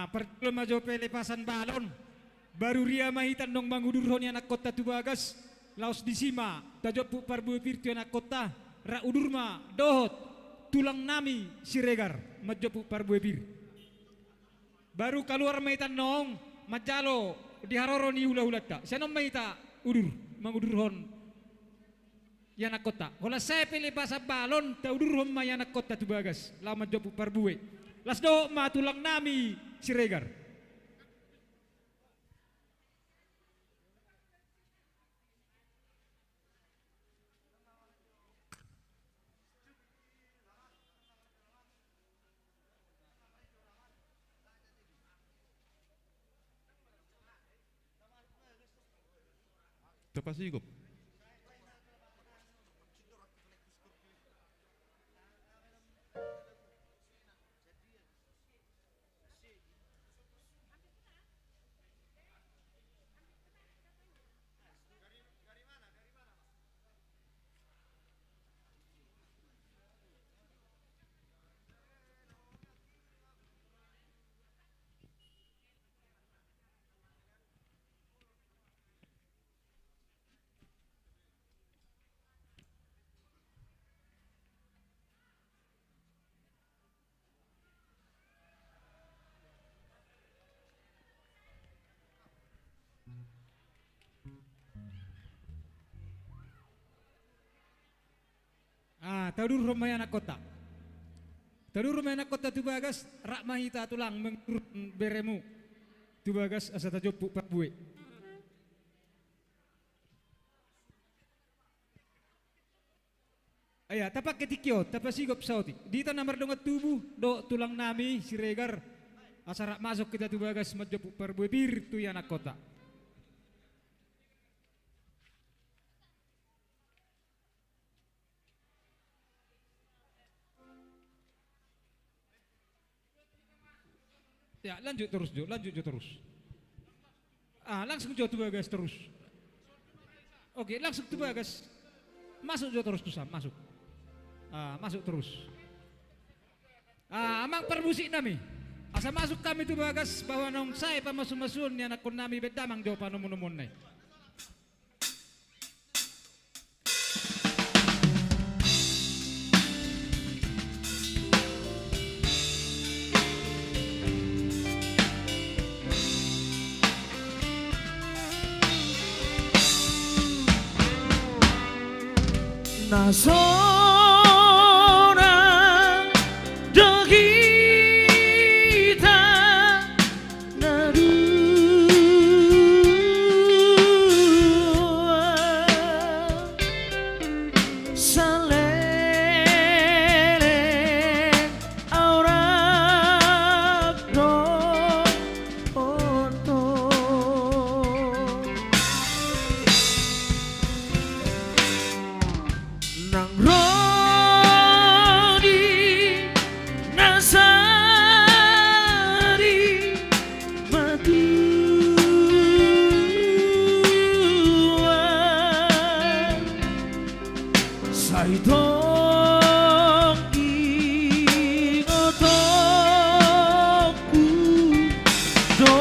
Pertama majo pelepasan balon. Baru ria mahitan dong mangudurhon anak kota Tubagas. Laos disima. Tajo pu parbu pirti anak kota. Ra udurma dohot. Tulang nami siregar. Majo pu parbu pir. Baru keluar mahitan nong. Majalo diharoro ni hula-hula ta. Sianom mahita udur mangudurhon anak kota. Hola saya pelepasan balon ta udurhon ma anak kota Tubagas. Lama majo pu parbu. Lasdo ma tulang nami siregar. Tepas higup. Tadur rumah anak kota. Tadur rumah anak kota Tubagas rak mahita tulang mengurut beremu. Tubagas asa tajo pu parbuwe. Aya tapak ketikyo tapak sigop sauti. Dita namar dongat tubuh do tulang nami siregar asa rak masuk kita Tubagas majo pu parbuwe bir tu anak kota. Ya lanjut terus Jo, lanjut Jo terus. Langsung Jo Tubagas terus. Oke langsung Tubagas. Masuk Jo terus tuh masuk. Masuk terus. Amang permusik nami. Asa masuk kami Tubagas bahwa nong saya pamasun-masun ni anak kun nami bedamang Jo panomun-numun nai. Nasona kita nadu salele aurak do oto nang rodi nasari mati saitong ingotoku do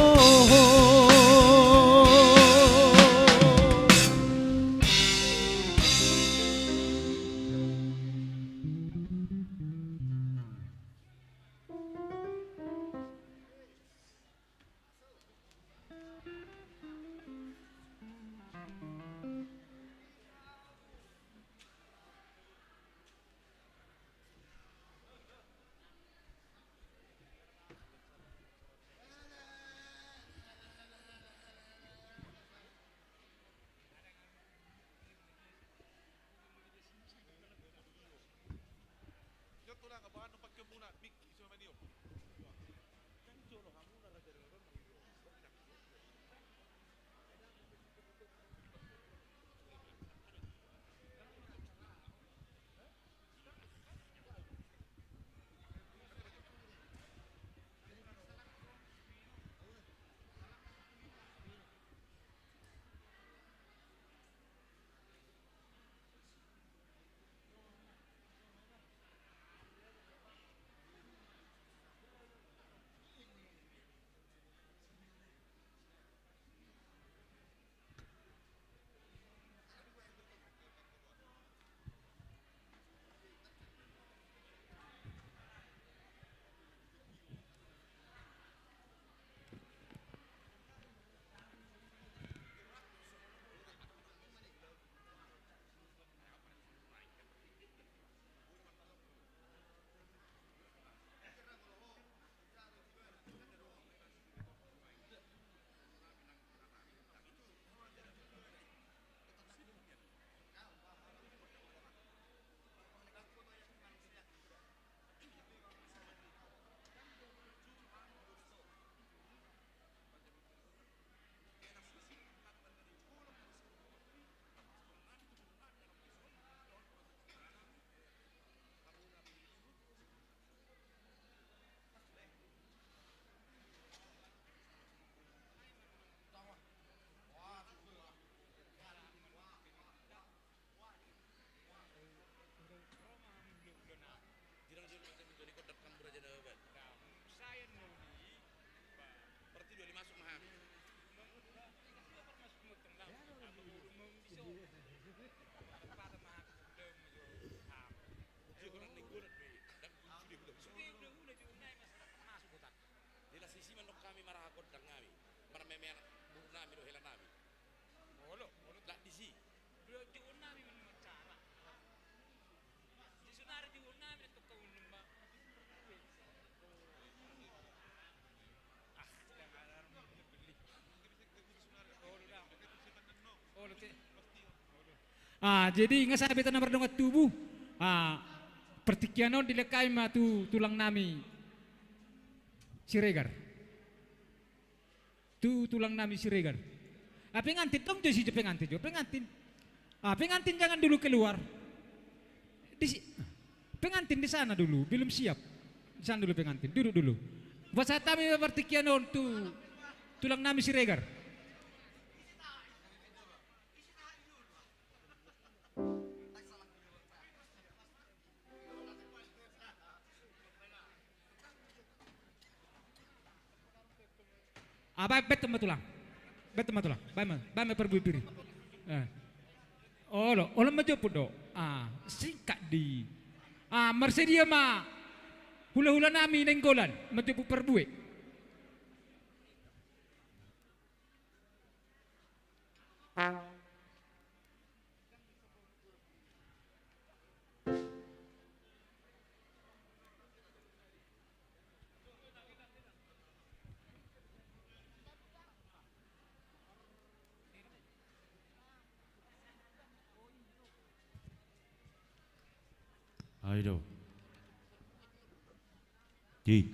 Jadi ngasabi tanah berdongat tubuh. Pertikiano dilekai tu tulang nami Siregar. Tu tulang nami Siregar. Pengantin dong jadi si pengantin jo, pengantin. Pengantin jangan dulu keluar. Pengantin di sana dulu, belum siap. Di sana dulu pengantin, duduk dulu. Buat saat kami pertikiano tu tulang nami Siregar. Betul matulang. Betul matulang. Bama perbupiri. Lo maju pudo. Singkat di. Mersedia ma. Hula-hula nami nenggolan. Maju perbue. Ayo. Di.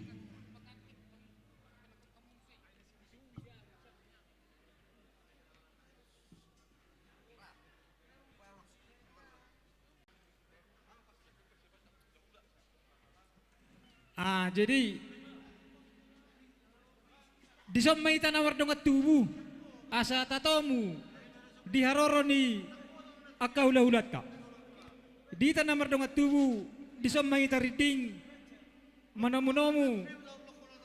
Jadi disomai tanah wardongat tubuh asa tatomu diharoroni akka hula-hulat ka. Di tanah mardongat tubuh disomai tariding manamunomu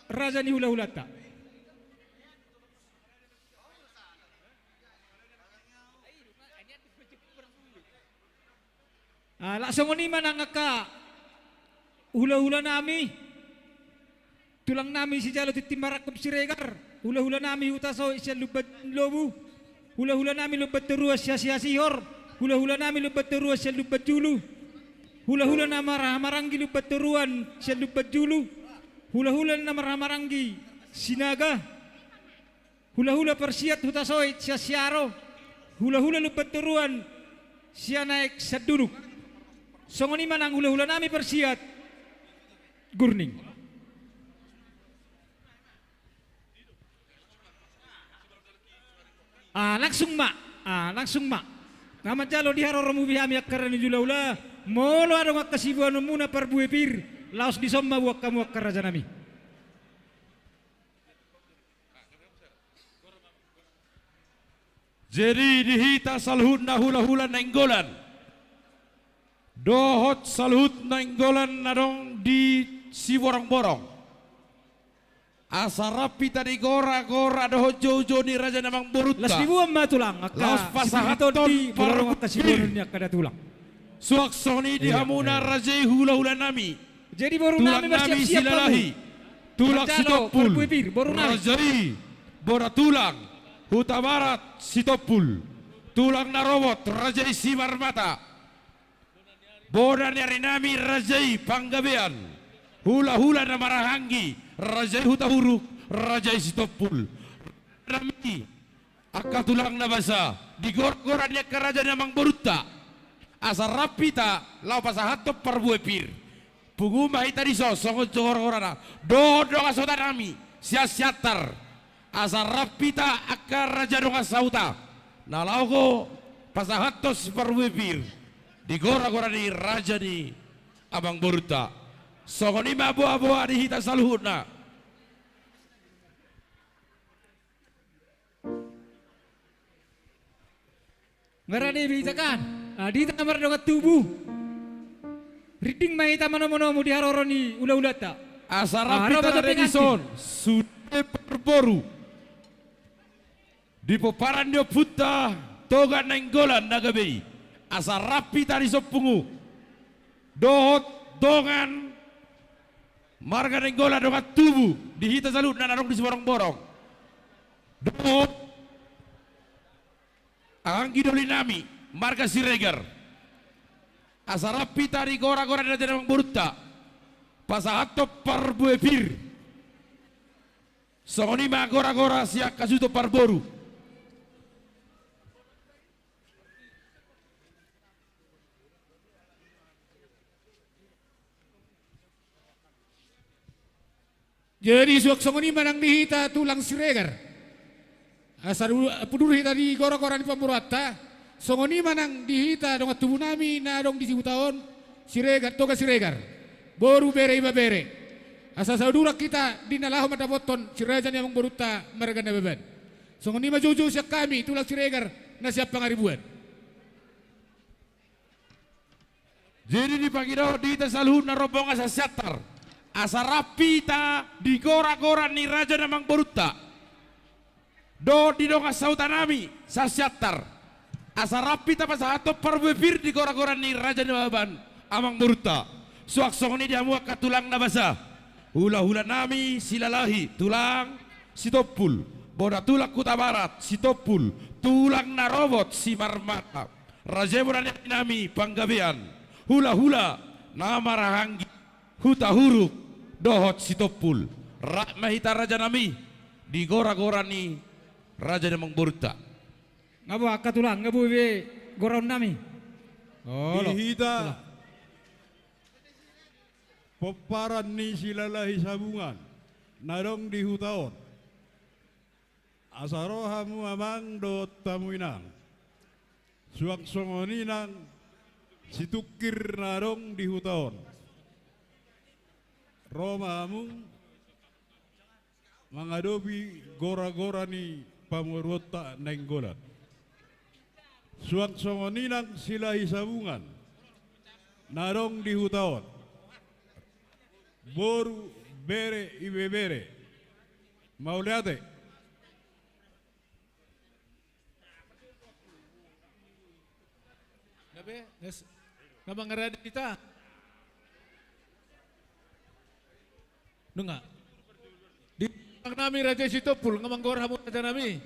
raja ni hula-hulat ka. Langsung ni manangaka hula-hula nami tulang nami si jalo titimarak Siregar, hula-hula nami utaso isya lubat lobu, hula-hula nami lubat teruas sia-sia sihor, hula-hula nami lubat teruas sia lubat julu, hula-hula nama marangi lubat teruan sia lubat julu, hula-hula nama marangi sinaga, hula-hula persiat utaso sia siaro, hula-hula lubat teruan sia naik saduruk. Songoni manang hula-hula nami persiat Gurning. Langsung mak. Nama jalo di haro romu bihami akkarani julaula. Molo ada wak kasibuan muna perbuepir. Laos di somma wak kamu akkar raja nami. Jadi dihita salhut na hula-hula nenggolan. Dohot salhut nenggolan nadong di si borong-borong. Asarapi tadi gora-gora dohot jojo ni raja namang borutta. Las dibuam matulang. Laos pasahaton di borong kasibuan kada tulang. Suaksoni di hamuna raja hula-hula nami. Jadi borong tulang nami bersiap-siap silalahi. Tulak sitopul. Rajai bora tulang. Huta barat sitopul. Tulang narobot rajai simar mata. Bodan dari nami rajai panggabean. Hula-hula na marahangi rajai huta huruk rajai sitopul. Nami akka tulang na basa digor-goran niya karaja namang borutta. Asa rapita lau pasahato parbuepir. Puguma hita diso songo jogor-gorana. Dodo asota nami sia-siatar. Asa rapita akka raja donga sauta. Nalau ko pasahato parbuepir. Digora-gora ni raja ni abang borutta. Songo ni mabu-abu di hita saluhutna. Ngarani bitakan. Di tengah dongat tubuh. Riding mai tamano-mano di haroroni ula-ulata. Asarapita Redison sudah perboru. Di peparan dia puta toga nenggolan nagabei. Asarapita di sopungu. Dohot dongan marga nenggolan dongat tubuh di hita salut nanarong di seborong-borong. Dohot Anggi Dolinami, Marga Siregar. Asarapi tari gora-gora dan tidak mengburta. Pasahato parbuepir. Songonima gora-gora siak kasuto parboru. Jadi suak songoni manang dihita tulang Siregar. Asar pudur hita di gora-gora di pamurata. Songoni manang dihita dong tubuh nami na dong di tahun Siregar toga Siregar. Boru bere iba bere. Asal saudara kita di nalahu mata boton Sirajan yang beruta mereka beban. Songoni majuju siak kami tulang Siregar na siap pangaribuan. Jadi di pagi do di tasaluhun na rombong asa syatar. Asa rapita di gora-gora ni raja namang beruta. Do di dong asautanami sa syatar. Asa rapita pasahato parbuepir di gora-gora ni raja namang amang beruta. Suak songoni dia muak katulang na basa. Hula-hula nami silalahi tulang sitopul. Boda tulak kuta barat sitopul. Tulang na robot si marmata. Raja boda nami panggabean. Hula-hula nama rahanggi. Huta huruk dohot sitopul. Rak mahita raja nami di gora-gora ni raja namang beruta. Ngabo akatulang ngabo be goron nami. Oh, Dihita peparan ni silalahi sabungan narong di hutaon asarohamu amang do tamuinang suak songoninang situkir narong di hutaon romamu mengadopi gora-gora ni pamurwota nenggolan suak songoninang silahi sabungan narong di hutaon boru bere ibe bere mauliate Nabe, namang ngarada kita. Nunga. Di tulang nami Raja Sitopul, ngamang gorhamu raja nami.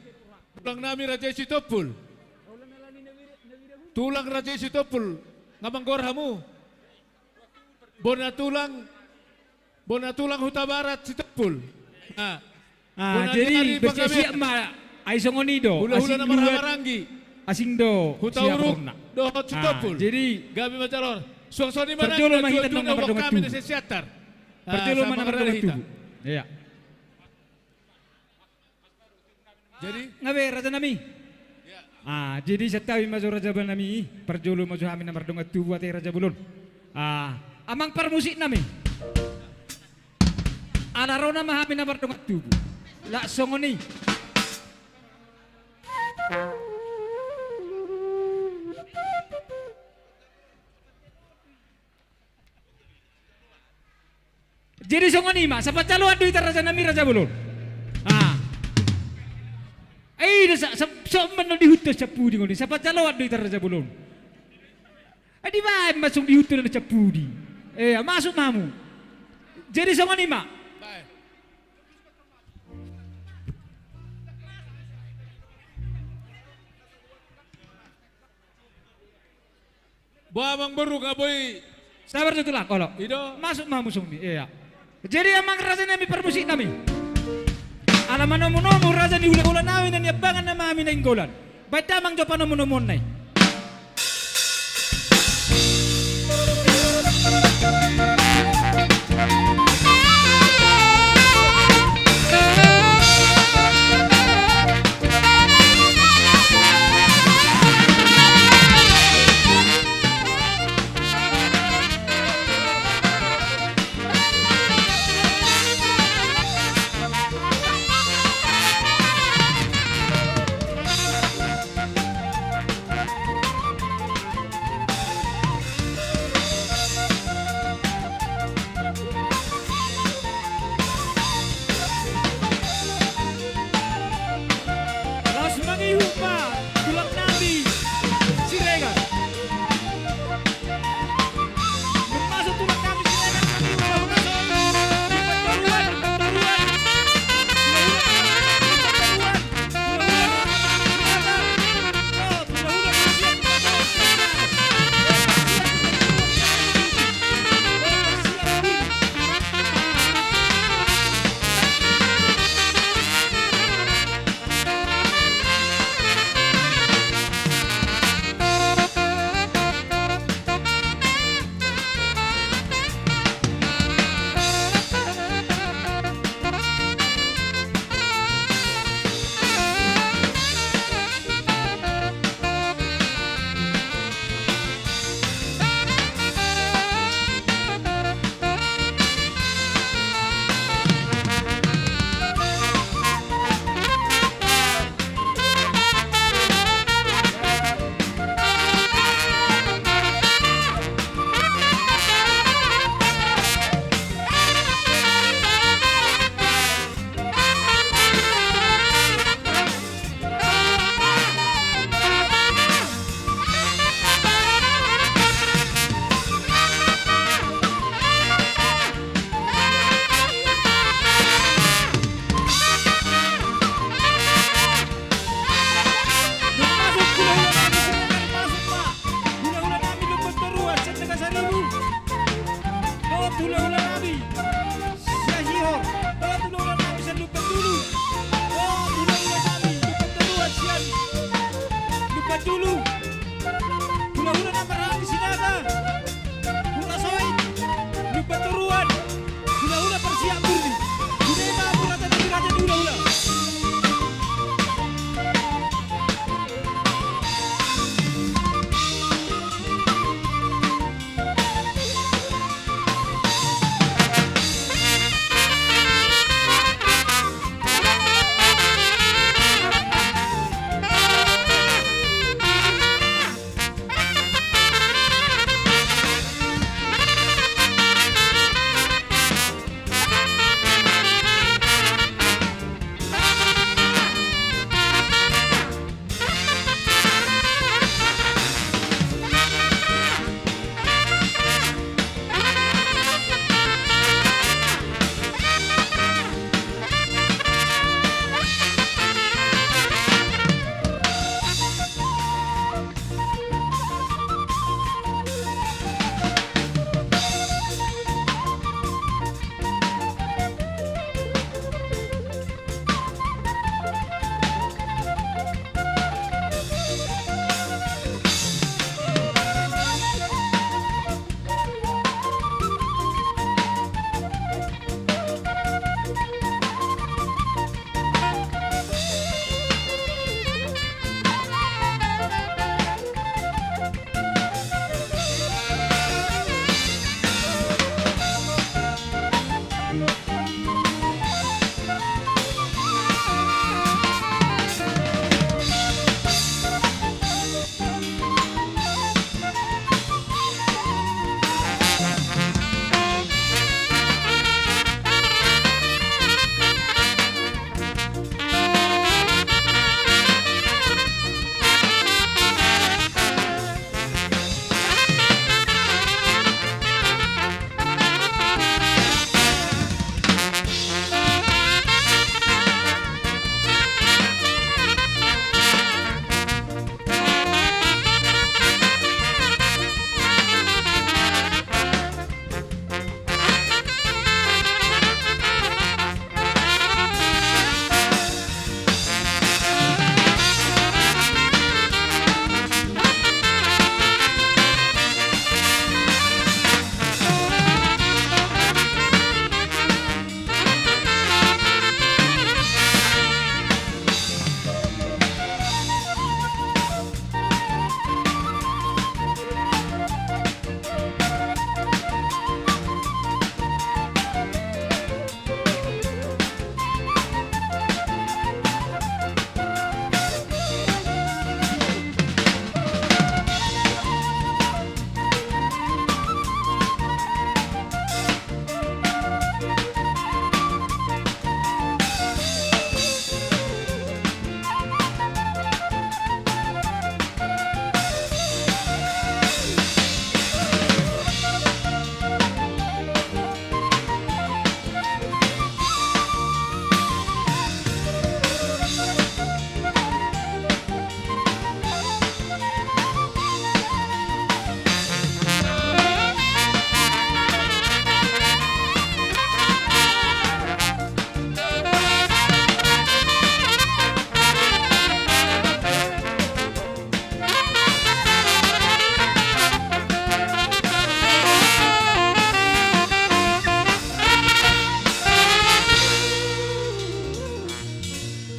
Tulang nami Raja Sitopul. Tulang Raja Sitopul, ngamang gorhamu. Bona tulang Huta Barat Sitopul. Nah, Jadi bersiap ma ai songonido. hula-hula na maranggi. Asingdo Huta siap uruk, orna. dohot Sitopul. Jadi Gabi macalor. Suang-suang ni mana Perjolo mahitan ng dua kapatong kami atu. na sa siatar. perjolo Sama mana ngarada berdoa kita. Iya. Jadi Ngabe raja nami. Jadi setawi majo raja nami perjolo majo amin namar dongat tubuh ate raja bulun. Amang permusik nami. Anarona mahamin namar dongat tubuh. La songoni. Jadi songoni ma sapat caluan duit raja nami raja bulun. So man di hutas capudi ngoni sapat caluan duit raja bulun. Di ba masuk di hutas na capudi. Masuk mamu. Jadi songoni ma. Buamang baru kaboy. Sabar tu lah kalau. Ido. Masuk mamu songni. Iya. Jadi amang raja nami permusik nami. Alaman nomu raja ni ulah-ulah nawi dan yabangan nama amin na inggolan. Baik tamang jopan nomu nai.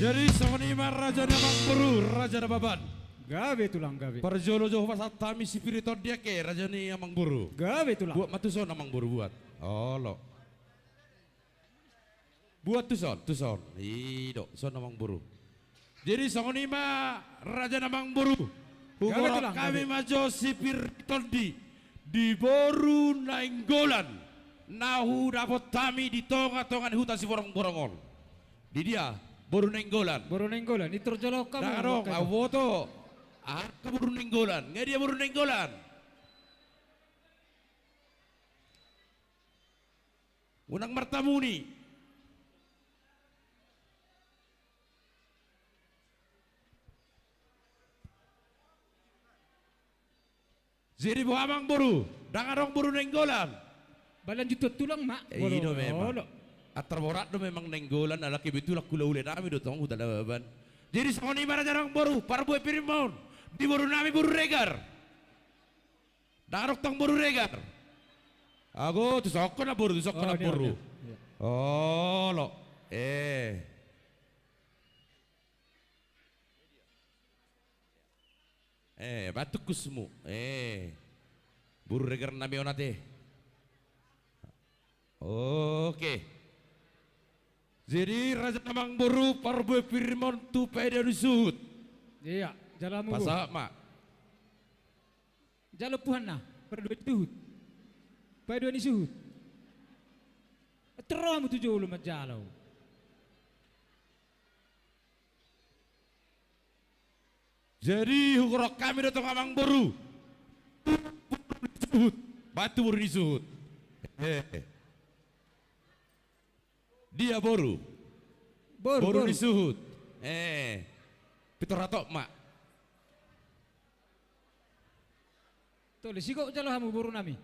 Jadi songonima Raja Namang Buru, Raja Nababan. Gawe tulang gawe. Parjolo Joho Pasatami Sipirito dia ke Raja ni Amang Buru. Gawe tulang. Buat matuson Amang Buru buat. Oh lo. Buat tuson. Ido, son Amang Buru. Jadi songonima Raja Namang Buru. Hugoro tulang, kami majo Sipirito di Boru Nainggolan. Nahu dapat tami di tonga-tongan hutan si borong-borongon. Di dia Boru Nainggolan. Boru nenggolan itu jolo kamu. Darong awoto. Ka Boru Nainggolan. Nggak dia Boru Nainggolan. Unang martamuni. Jadi buhamang Boru. Dangarong Boru Nainggolan. Balan jutut tulang mak. Ido memang. Atar borat do memang Nainggolan alaki betul kula ule nami do tong hutan baban. Jadi songoni bara jarang Boru, parboy pirimon. Di Boru nami Boru Regar. Darok tong Boru Regar. Ago tu sokon na Boru, tu sokon na Boru. Oh lo. Batuk kusmu. Boru Regar nami onate. Oke. Jadi Raja Namang Buru parboy pirimon tu pede disuhut. Iya, jalamu. Pasak mak. Jalo puhana, berdua tuhut. Pai dua ni suhut. Teramu tu jolo majalau. Jadi hukurok kami datang Amang Buru. Disuhut. Batu Buru disuhut. Dia Boru. Boru disuhut. Pitor ratok mak. Tole sikok jalo hamu boru nami.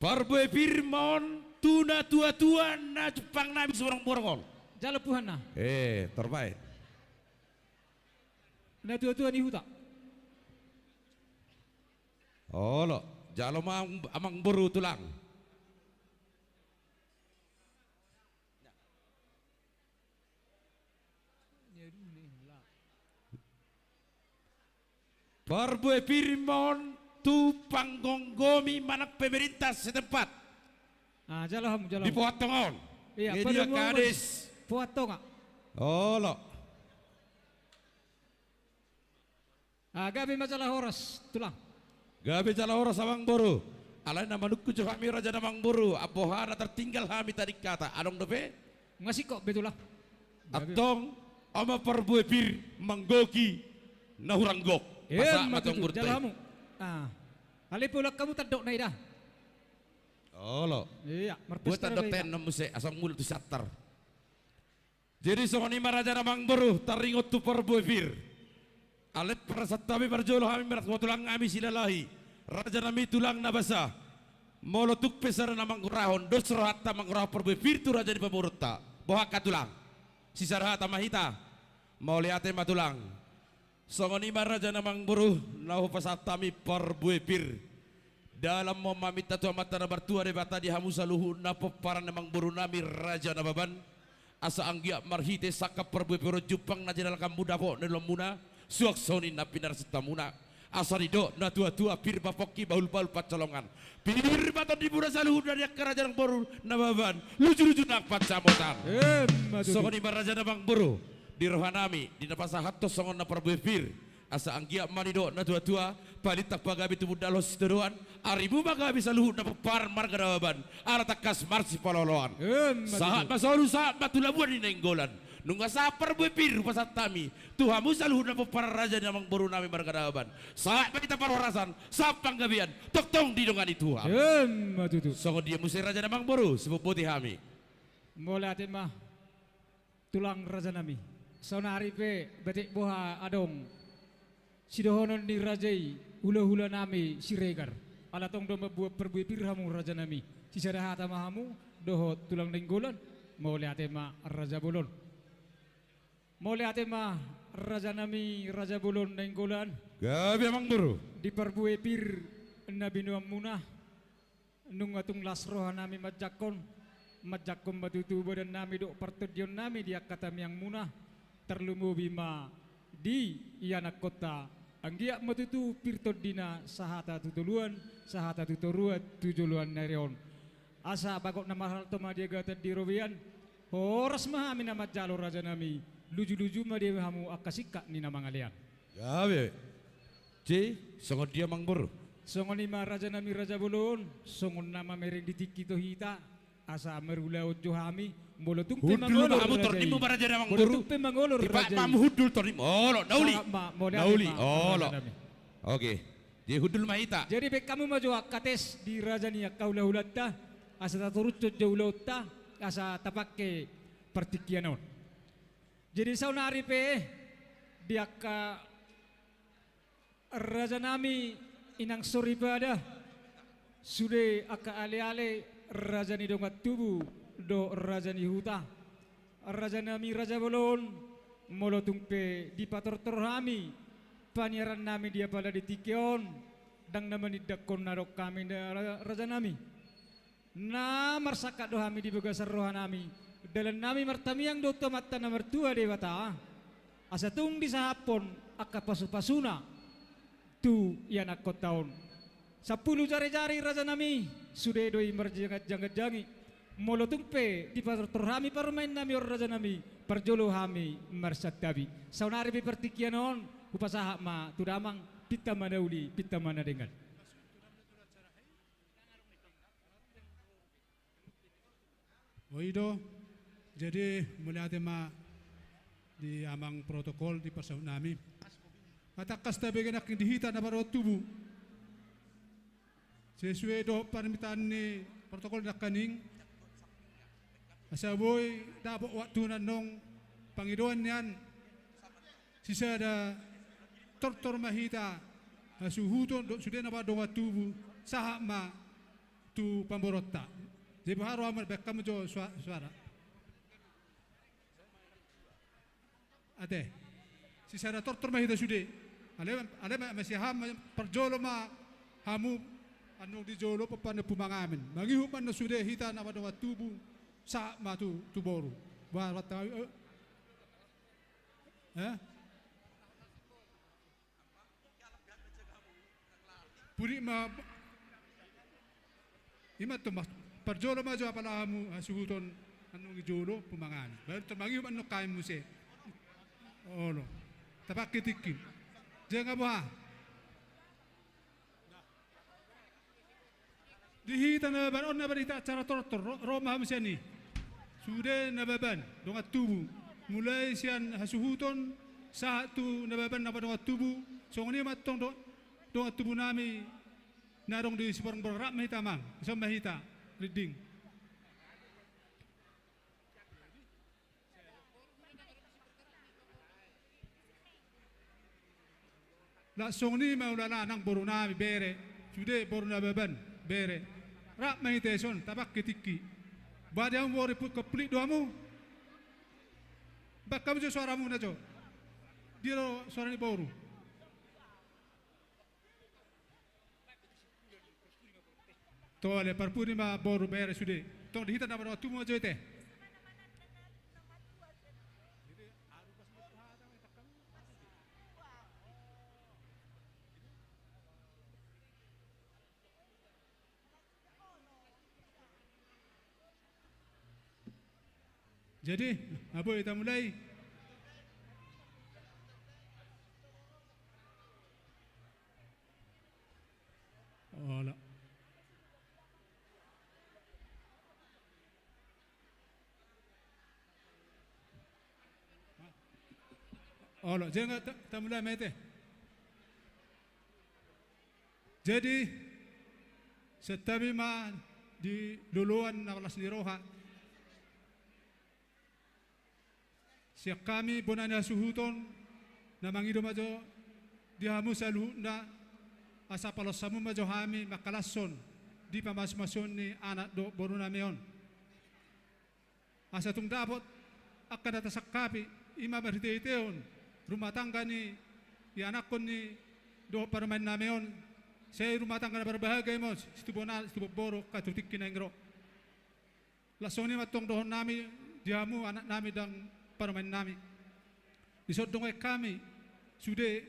Parboy firmon tuna tua-tua na Jepang nami seorang borongol. Jalo puhana. Terbaik. Na tua-tua ni huta. Oh lo, jalo Amang Boru tulang. Parboy firmon tu panggonggomi manak pemerintah setempat. Jalo hamu jalo. Di Potongon. Iya, Dia kades. Puato nga. Oh lo. Gabi majalah horas tulang. Gabi jala oras Amang Boru. Alay na manukku jo kami Raja Namang Boru. Apohana tertinggal kami tadi kata. Anong dope? Ngasih kok betulah. Atong ama parboy pir manggoki nahuranggok. Masa matong burtay. Jalo hamu. Alipulak kamu tadok na ida. Oh lo. Iya, Buat tadok ten namuse asang mulut tu satar. Jadi songoni Raja Namang Boru taringot tu parboy pir. Alet prasatabi parjolo kami merat tulang kami silalahi. Raja nami tulang nabasa. Molotuk pesar namang kurahon. Dos rohata mangrah parboy pir tu raja di pamurutta. Bohaka tulang. Sisa rohata mahita. Mau liate matulang. Songoni Raja Namang Boru nahu pasatami parboy pir. Dalam memamita tu amata na bertua debata di hamusa luhu na peparan Namang Boru nami Raja Nababan. Asa anggia marhite sakap parboy piro Jepang na jenal kamuda po nelomuna. Suak soni na pinar setamuna. Asarido na tua-tua pir bapoki bahul-bahul pacolongan. Pir baton di buda saluhu dari kerajaan Boru Nababan. Lucu-lucu nak pacamotan. Songoni Raja Namang Boru. Di rohanami di napasa hatto songon na parboy pir asa anggia manido na tua-tua palitak pagabi tu budalos teruan aribu magabi saluhu na papar marga Nababan ala takas marsi paloloan saat masalu saat matulabuan di Nainggolan nunga sa parboy pir pasatami tuhamu saluhu na papar Raja Namang Boru nami marga Nababan saat kita parorasan sa panggabian toktong di dongan itu songon dia musir Raja Namang Boru sebab putih hami Mola atin mah tulang raja nami. Sonari pe betik boha adong sidohonon ni rajai hula-hula nami siregar ala tong do mabuat perbuih pirhamu raja nami sisada hata mahamu doho tulang Nainggolan mau lihat ma raja bolon mau lihat ma raja nami raja bolon Nainggolan gabi Amang Boru di perbuih pir nabi nuam munah nung atung lasroh nami majakon majakom batutu badan nami do pertudion nami dia kata yang munah terlumu bima di ianak kota anggiak matutu pirtodina sahata tutuluan sahata tuturuat tujuluan narion asa bagok nama hal toma dia gata di robian horas mah amin amat jalur raja nami luju-luju mah dia hamu akasika ni nama ngalian Ya be. C songon dia mangbor. songon lima raja nami raja bolon songon nama mereng ditiki to hita asa merula ojo hami bolo tumpe Hudul mangolor kamu tornimu para jana bolo mangbor. tumpe mangolor Tiba raja mamu hudul tornimu. Oh lo nauli. Nauli. Oh lo. nami. Oke. Dia hudul mahita. Jadi bek kamu maju kates di raja ni kaulah hulatta asa taturucot jaulota asa tapake pertikianon. Jadi sauna pe dia ka raja nami inang soribada sude aka ale-ale raja ni dongat tubu do raja ni huta raja nami raja bolon molotung pe di pator hami panyaran nami dia pada ditikion dang naman idakon narok kami da raja nami na marsakat do hami di begasar roha nami dalam nami martamiang do tomata na mertua dewata asa tung di sahapon aka pasu-pasuna tu yan ako taon 10 jari-jari raja nami sudah doi merjangat-jangat jangi molo tumpe di pator hami parmain nami or raja nami perjolo hami marsat tabi saunari be pertikianon upasaha ma tudamang pita manauli pita mana dengan Oido, jadi melihat ma di amang protokol di pasal nami. Matakas na bigyan aking dihita na baro tubu. Sesuai do permintaan ni protokol na kaning. Asaboy dabo waktu na nung Pangidoan niyan. Sisa da tortor mahita suhuton sudah na ba do tubu saha ma tu pamborota. Jadi baru amat baik kamu jo suara. Ade, si sana tortor mah kita sudah. Ale masih ham perjolo mah hamu anu di jolo papan pumangamin. Mangihu man sudah hita na pada tubuh sa ma tu boru. Baru tahu. Puri ma ima tu mas perjolo mah jo apala hamu suhuton anu di jolo pumangamin. Baru termangihu man no kain muse. Oh no, tapak ketikin. Jangan apa? Dihita na ban on na berita cara tortor Roma hamsiani. Sudah nababan dongat tubuh. Mulai sian hasuhuton satu nababan napa dongat tubuh. Songoni matong dongat tubuh nami narong di sebarang berak mahita mang. Sama mahita reading. Langsung ni maulana nang boru nami bere, sudah boru nababan bere. Rak mahiteson tabak ketiki. Badang boru put keplik doamu. Bak kamu jo suaramu na jo. Dia suara ni boru. Tole parpuni ma boru bere sudah. Tong dihita nama waktu mu jo teh. Jadi, apa kita mulai? Oh, lah. Oh, lah. Jangan kita mulai mete. Jadi, setabi ma di duluan nawalas di roha. Siap kami bonanya suhuton na mangido majo dihamu salu na asa palos samu majo hami makalason di pamas-mason ni anak do boru nameon asa tung dapot akan data sakapi ima berhiteon rumah tangga ni anak kon ni do parmain nameon saya rumah tangga na berbahagia mo situ bona situ boru katutik kinengro Langsung ni matong dohon nami, diamu anak nami dan parmain nami. Isod dongai kami, sudah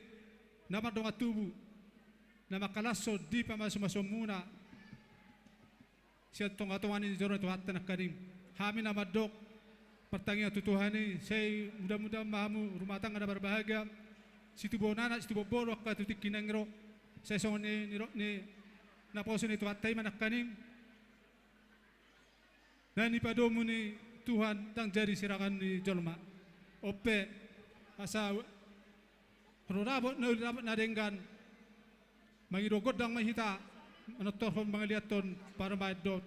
nama donga tubuh, nama kalaso di pamaso muna. Siya tong atawani jono to hatta nakarim. Hami nama dok pertanyaan tutuhani, saya mudah-mudahan mahamu rumah tangga ada berbahagia. Situ bonana, situ bobor waktu tutik kinangro. Saya songon ni naposo ni to hatta iman nakarim. Dan ipadomu ni Tuhan tang jari sirangan ni jolma. Ope asa rodabot na denggan mangirogot dang mahita manotorhon mangaliaton para maidot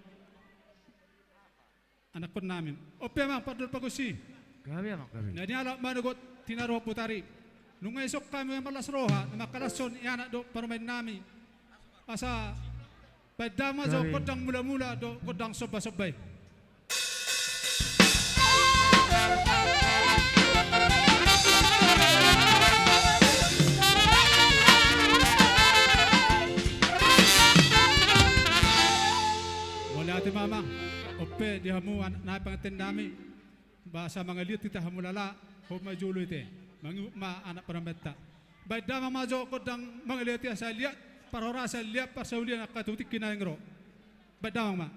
anak kon namin. Ope mang padul pagusi. Gabi mak gabi. Na niala manugot tinaro putari. Nung isok kami malas roha na makalason iana do para maid nami. Asa padama jo kodang mula-mula do kodang soba-sobay. Ati mama, ope di hamu na pangaten nami bahasa mga liut kita hamulala ho majulo ite mangi ma anak parametta bay dama majo kodang mga liut sa liat parora sa liat parsaulian akatutik kinangro bay dama ma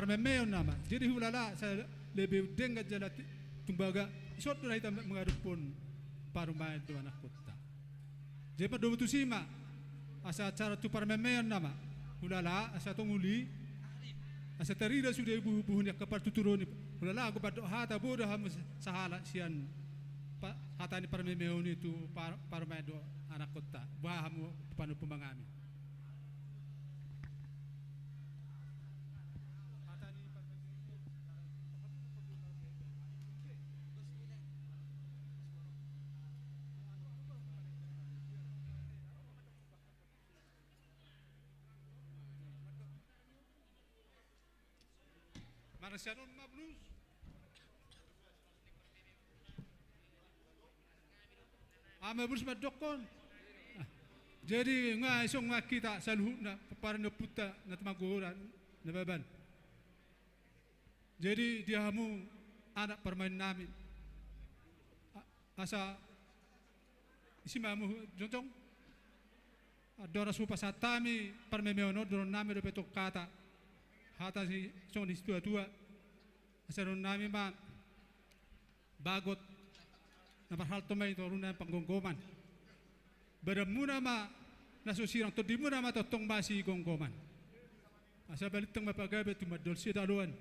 parmemeon nama. Jadi hulala saya lebih dengar jalan tumbaga isot na kita mengadupun parumay do anak kota. Jadi pada waktu sima asa acara tu parmemeon nama hulala asa tonguli asa terida sudah buhnya kapar tuturoni hulala aku pada hata bodoh ham sahala sian hata ni parmemeon itu parumay do anak kota. Bahamu panu pembangami. Marasyanon mablus. Mablus madokon. Jadi isong kita saluh na para na puta na tamaguran na baban. Jadi dia hamu anak permain namin. Asa isi mamu jontong. Dora supa satami parmemeono doron nami repetok kata. Hata si song di tua asaron nami ma bagot na parhal tomay torun na panggonggoman. Beramuna ma nasusirang to di muna ma totong basi gonggoman. Asa balitang mapagabe tumadol si daluan.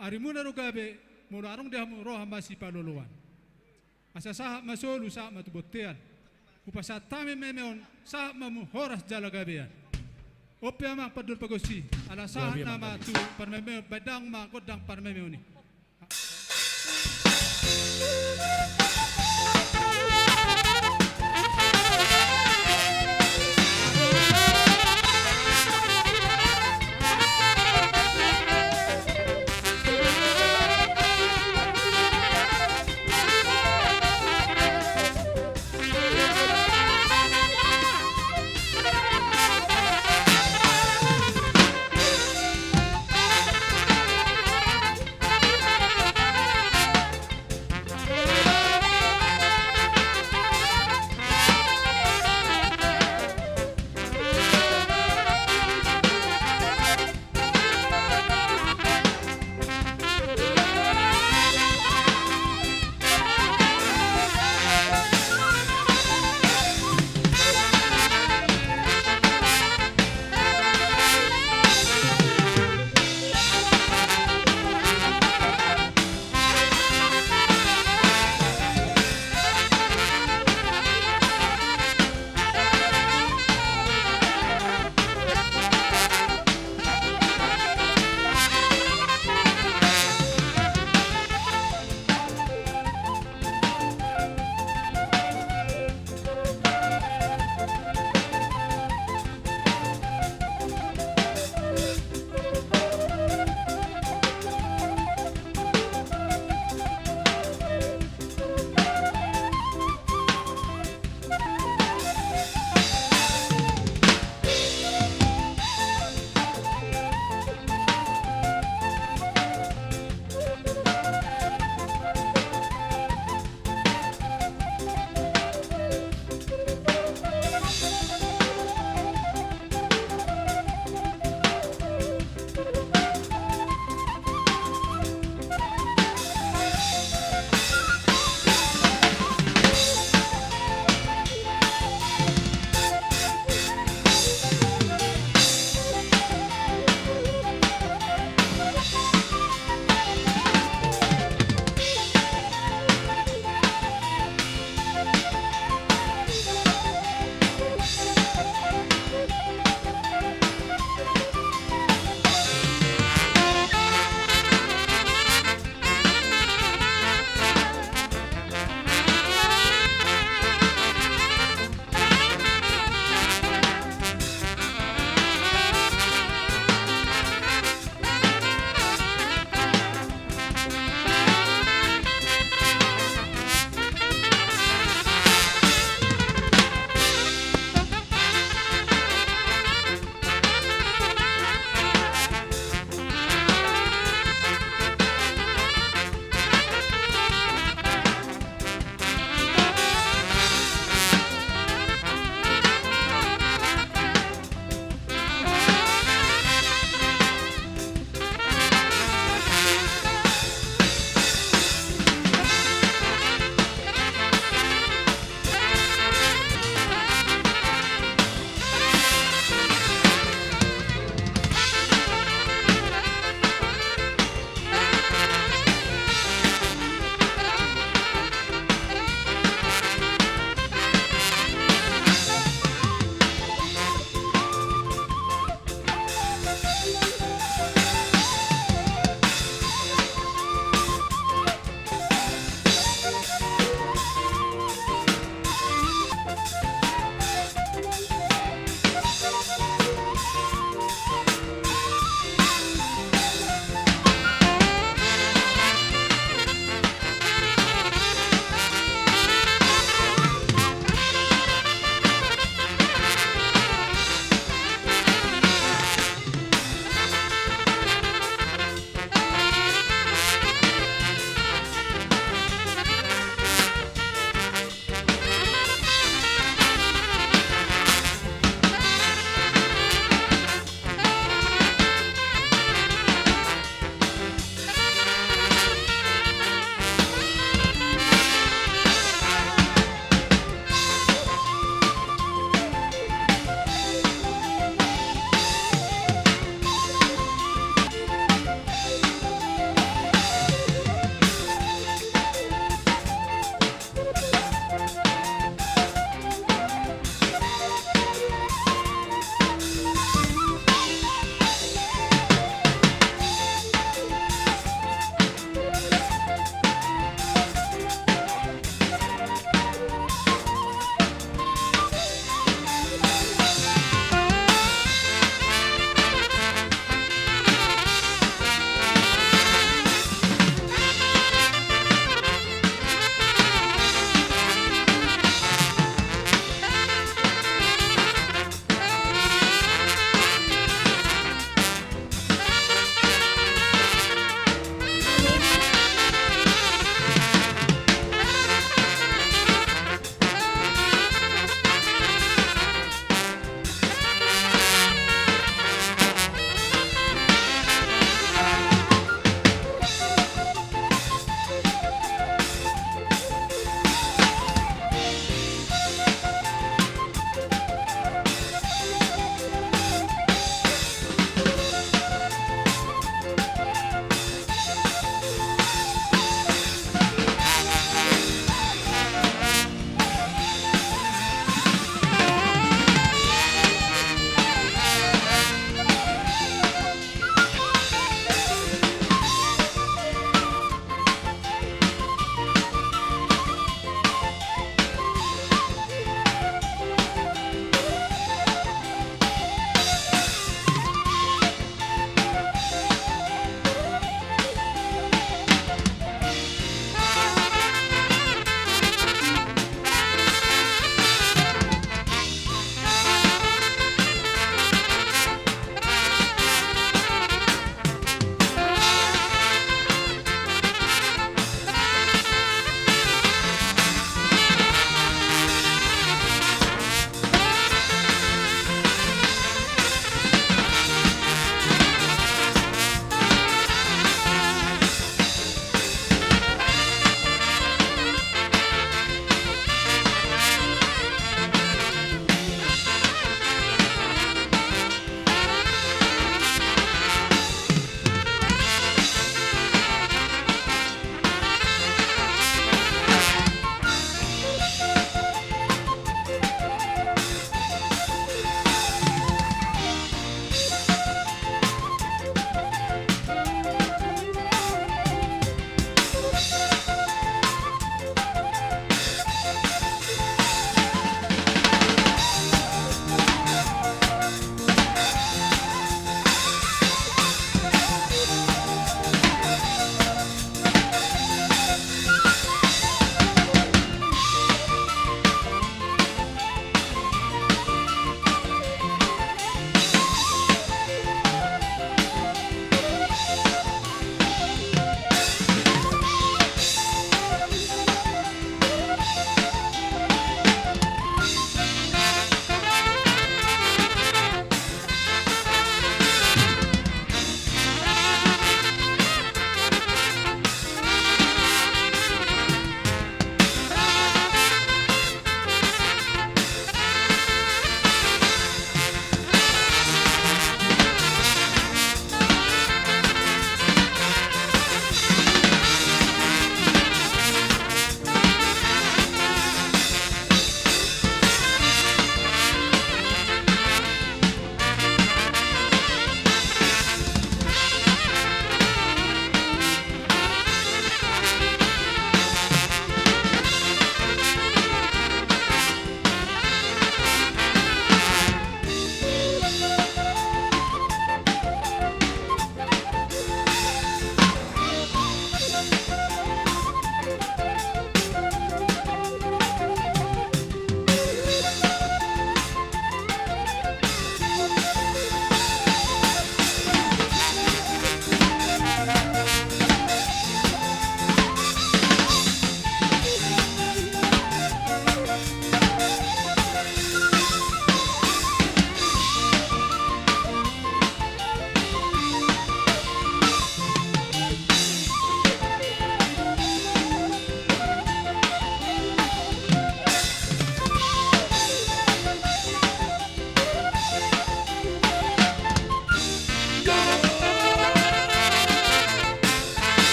Ari muna ro gabe mula arong dia mo roha basi paluluan. Asa sa masolu sa matubotean. Upasa tami memeon sa mamu horas jala gabean. Opya ma padul pagosi ala sa nama tu parmemeo badang ma kodang parmemeo ni.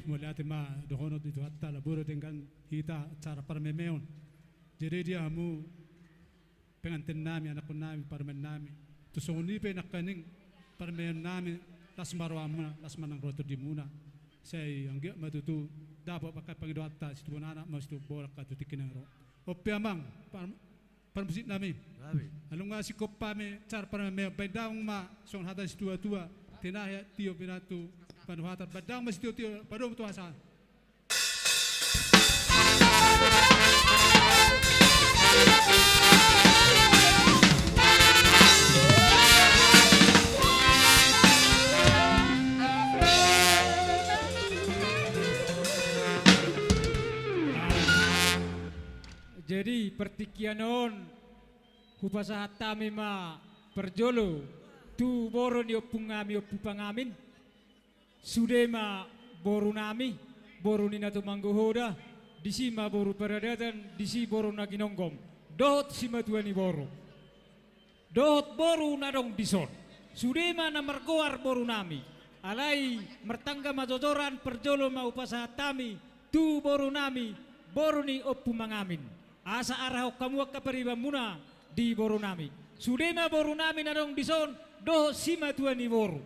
mulai ma dohonot itu hatta laburo dengan hita cara parmemeon. Jadi dia hamu pengantin nami anak nami parmen nami. Tu songoni pe nakaning parmen nami las marwama las manang rotor di muna. Saya angge matutu dapat pakai pangido hatta situ anak mas tu borak katu tikinaro. Ope amang parmusit nami. Alung nga si kopame cara parmemeon bedang ma song hata situ tua. Tinaya tio pinatu panuhatan badang mas tio padom tu asan. Jadi pertikianon hupasa hatami ma perjolo tu boro ni opungami opupangamin sudema boru nami boru ni natu manggohoda disima boru peradatan disi boru naginonggom dohot sima tuani boru dohot boru nadong dison sudema na margoar boru nami alai mertangga majojoran perjolo ma upasa hatami tu boru nami boru ni opumangamin asa arah kamu kapariba muna di boru nami sudema boru nami nadong dison doh sima tuani boru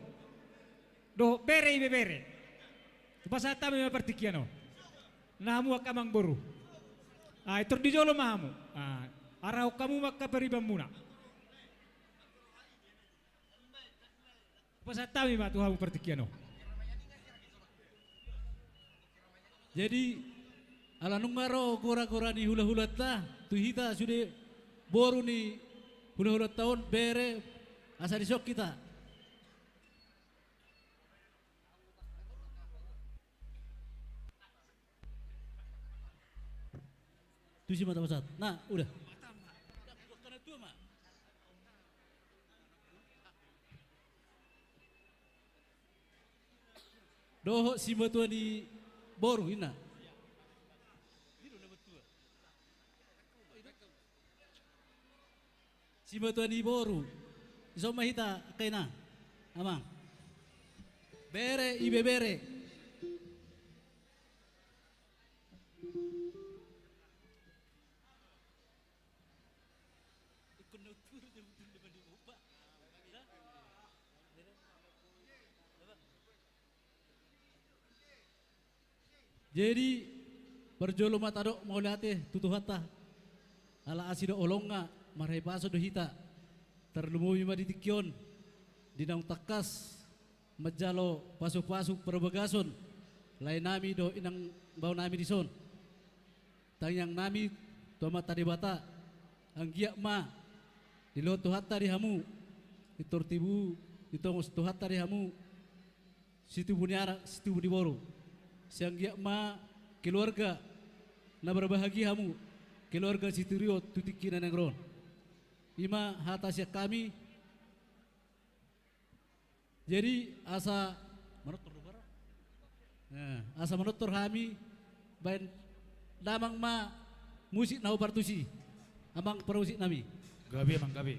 doh bere ibe bere upasa hatami ma pertikiano namu akamang boru itu di jolo mahamu arah kamu kapariba muna upasa hatami ma tuhamu pertikiano. Jadi ala nungaro gora-gora ni hula-hula ta tuhita sudah boru ni hula-hula tahun bere asa disok kita. Tuh sih mata pesat. Nah, udah. Doho si matua di boru ina. Si matua di boru. Iso mahita kaina. Amang. Bere ibe bere. Jadi berjolo matado mau lihatnya tutuh hata ala asido olonga marai paso do hita terlumui ma ditikyon dinang takas majalo pasuk-pasuk perbagason lain nami do inang bau nami dison tanyang nami toma tadi bata ang giyak ma dilo tuh hata di hamu itor tibu itong tuh hata di hamu situ bunyara situ di boru siang giyak ma keluarga na berbahagia hamu keluarga siturio tutikinan yang ron ima hata siak kami jadi asa menutur asa menutur kami bain damang ma musik nau partusi amang perusik nami Gabi amang gabi.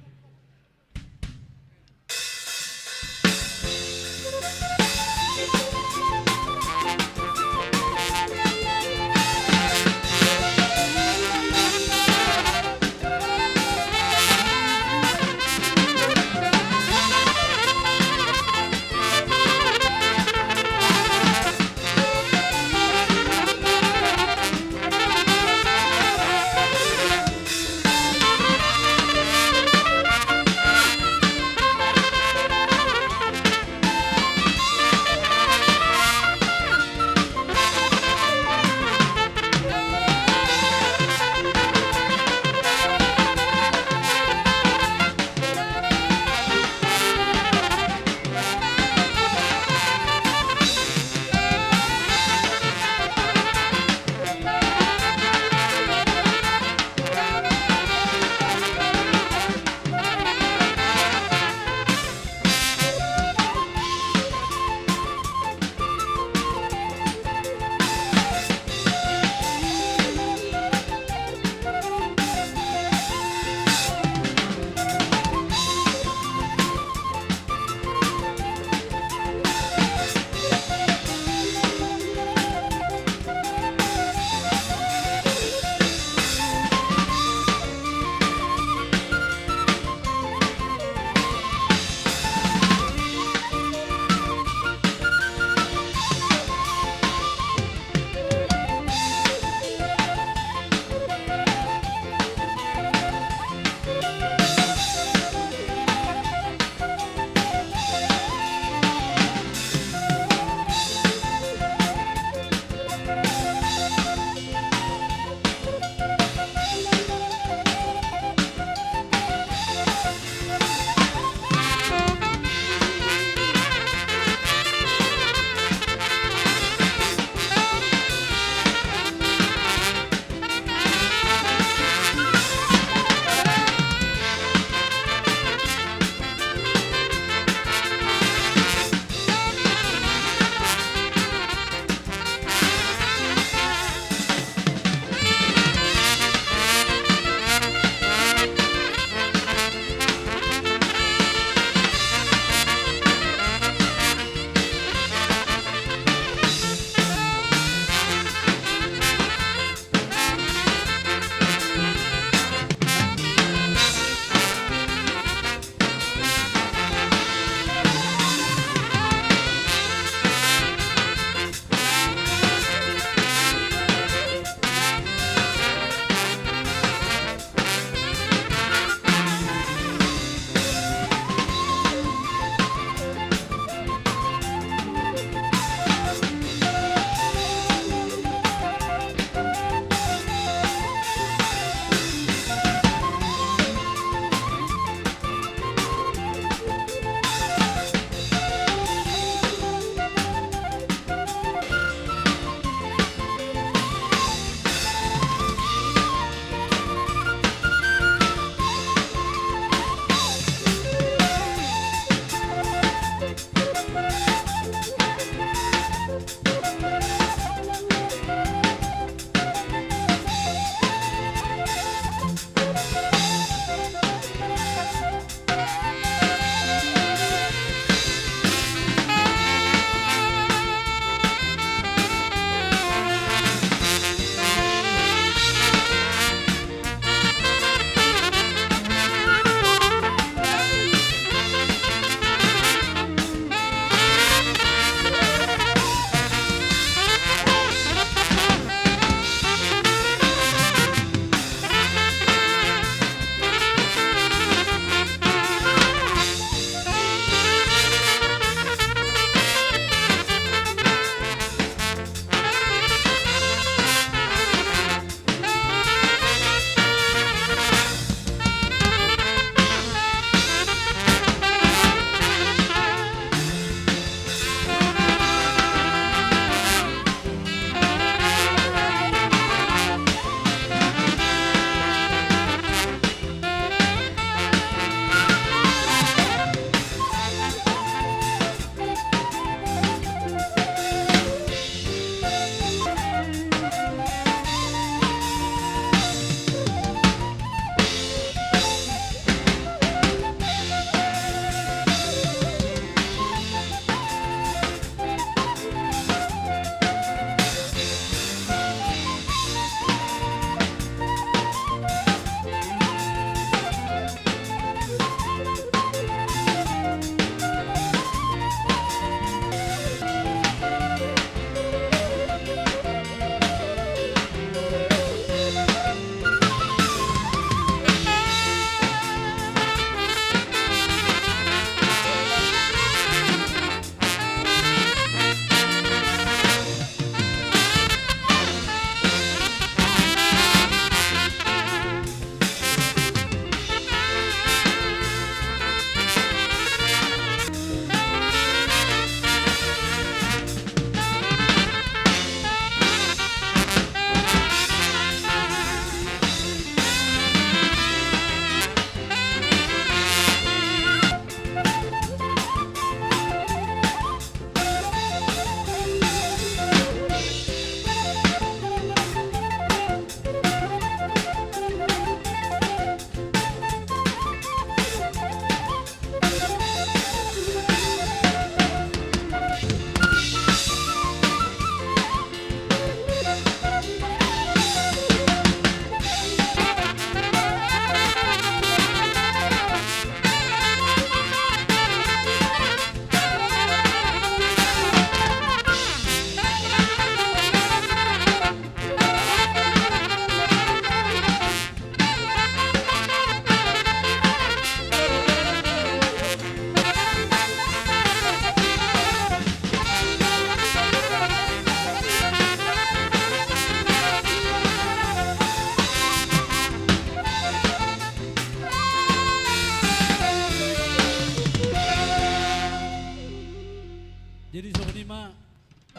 Jadi sokonima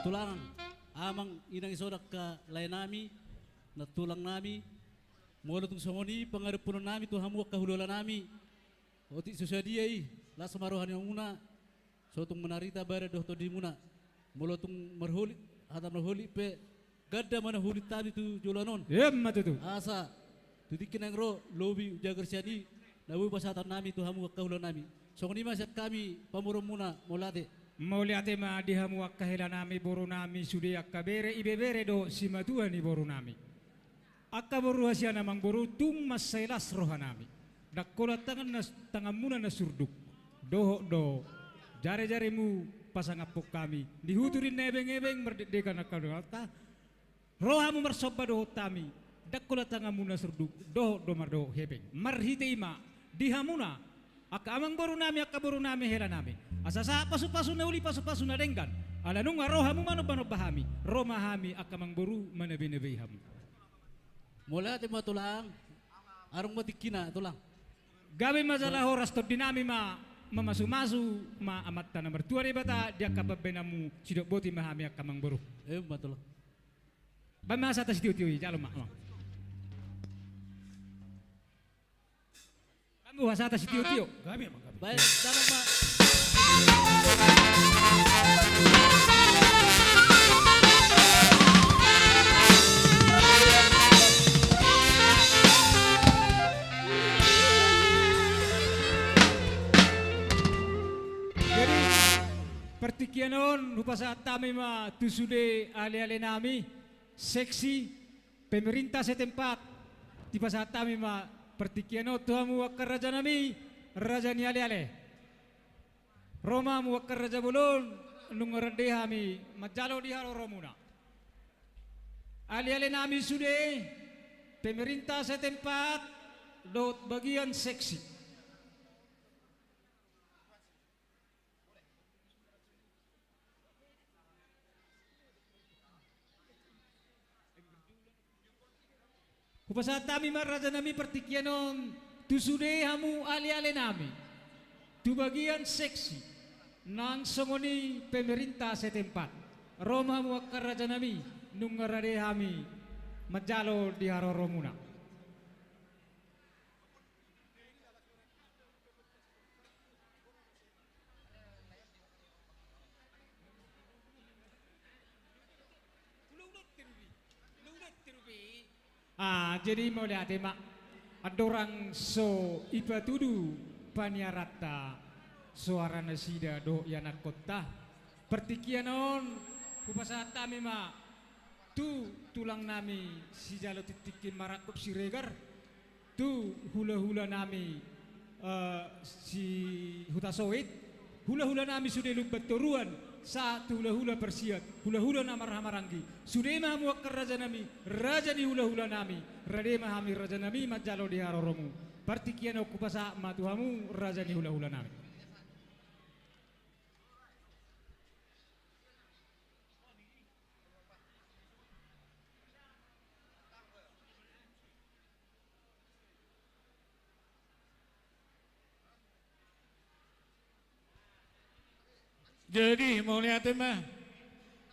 tulang amang inang isodak ka lain nami na tulang nami molo tung songoni pangarep puno nami tu hamu kahulula nami oti susadiai la samarohan yang muna sotung menarita bare doh to di muna molo tung marhuli hatam marhuli pe gadda mana huli tani tu jolanon Matutu. asa tudikin ang ro lobi jagar siani nabu pasatan nami tu hamu kahulula nami sokonima siap kami pamurom muna molate Mauliate ma dihamu akahela nami boru nami sudi akabere ibebere do simatua ni boru nami. Akka boru hasia namang boru tung masailas roha nami. Dakkola tangan muna na surduk. Doho do jare mu pasang apok kami. Dihuturin nebeng-ebeng merdeka nakadota. Rohamu marsoba doho tami. Dakkola tangan muna surduk. Doho do mardo hebeng. Marhiteima dihamuna. Akka amang boru nami akka boru nami hela nami. Asasa pasu-pasu na uli pasu-pasu na denggan. Ala nung rohamu mano bahami. Roma hami akka mang boru manabe-nabe hamu. Mula ati mo tulang arong matikina tulang. Gabi masalah horas to dinami mamasu-masu amat tanah mertua de bata dia kababenamu sidok boti mahami akka mang boru. Matulang. Bamasa tas tiu-tiu jalo mak. Kamu hasa tas tiu-tiu. Gabi mak. Baik, tanong ma. Jadi pertikianon lupa saat kami tusude ale-ale nami seksi pemerintah setempat di saat kami pertikiano tuhamu wakar raja nami raja ni ale-ale Roma mu wakar raja bulun nungarade hami majalo di haro romuna ale-ale nami sude pemerintah setempat dot bagian seksi Kupasat kami raja nami pertikianon tusude hamu ale-ale nami tu bagian seksi nang songoni pemerintah setempat Roma mu wakar raja nami nungarade hami majalo di haro romuna jadi mau lihat mak adorang so ipatudu paniarata suara nasida do yanak kota pertikianon upasata mema tu tulang nami si jalo titikin marakup si regar tu hula-hula nami si huta sowit hula-hula nami sudah lubat toruan satu hula-hula persiat hula-hula namarhamaranggi sudema muakkar raja nami raja di hula-hula nami radema hami raja nami majalo di haroromu partikian okupasa matuhamu raja di hula-hula nami Jadi mau lihat mah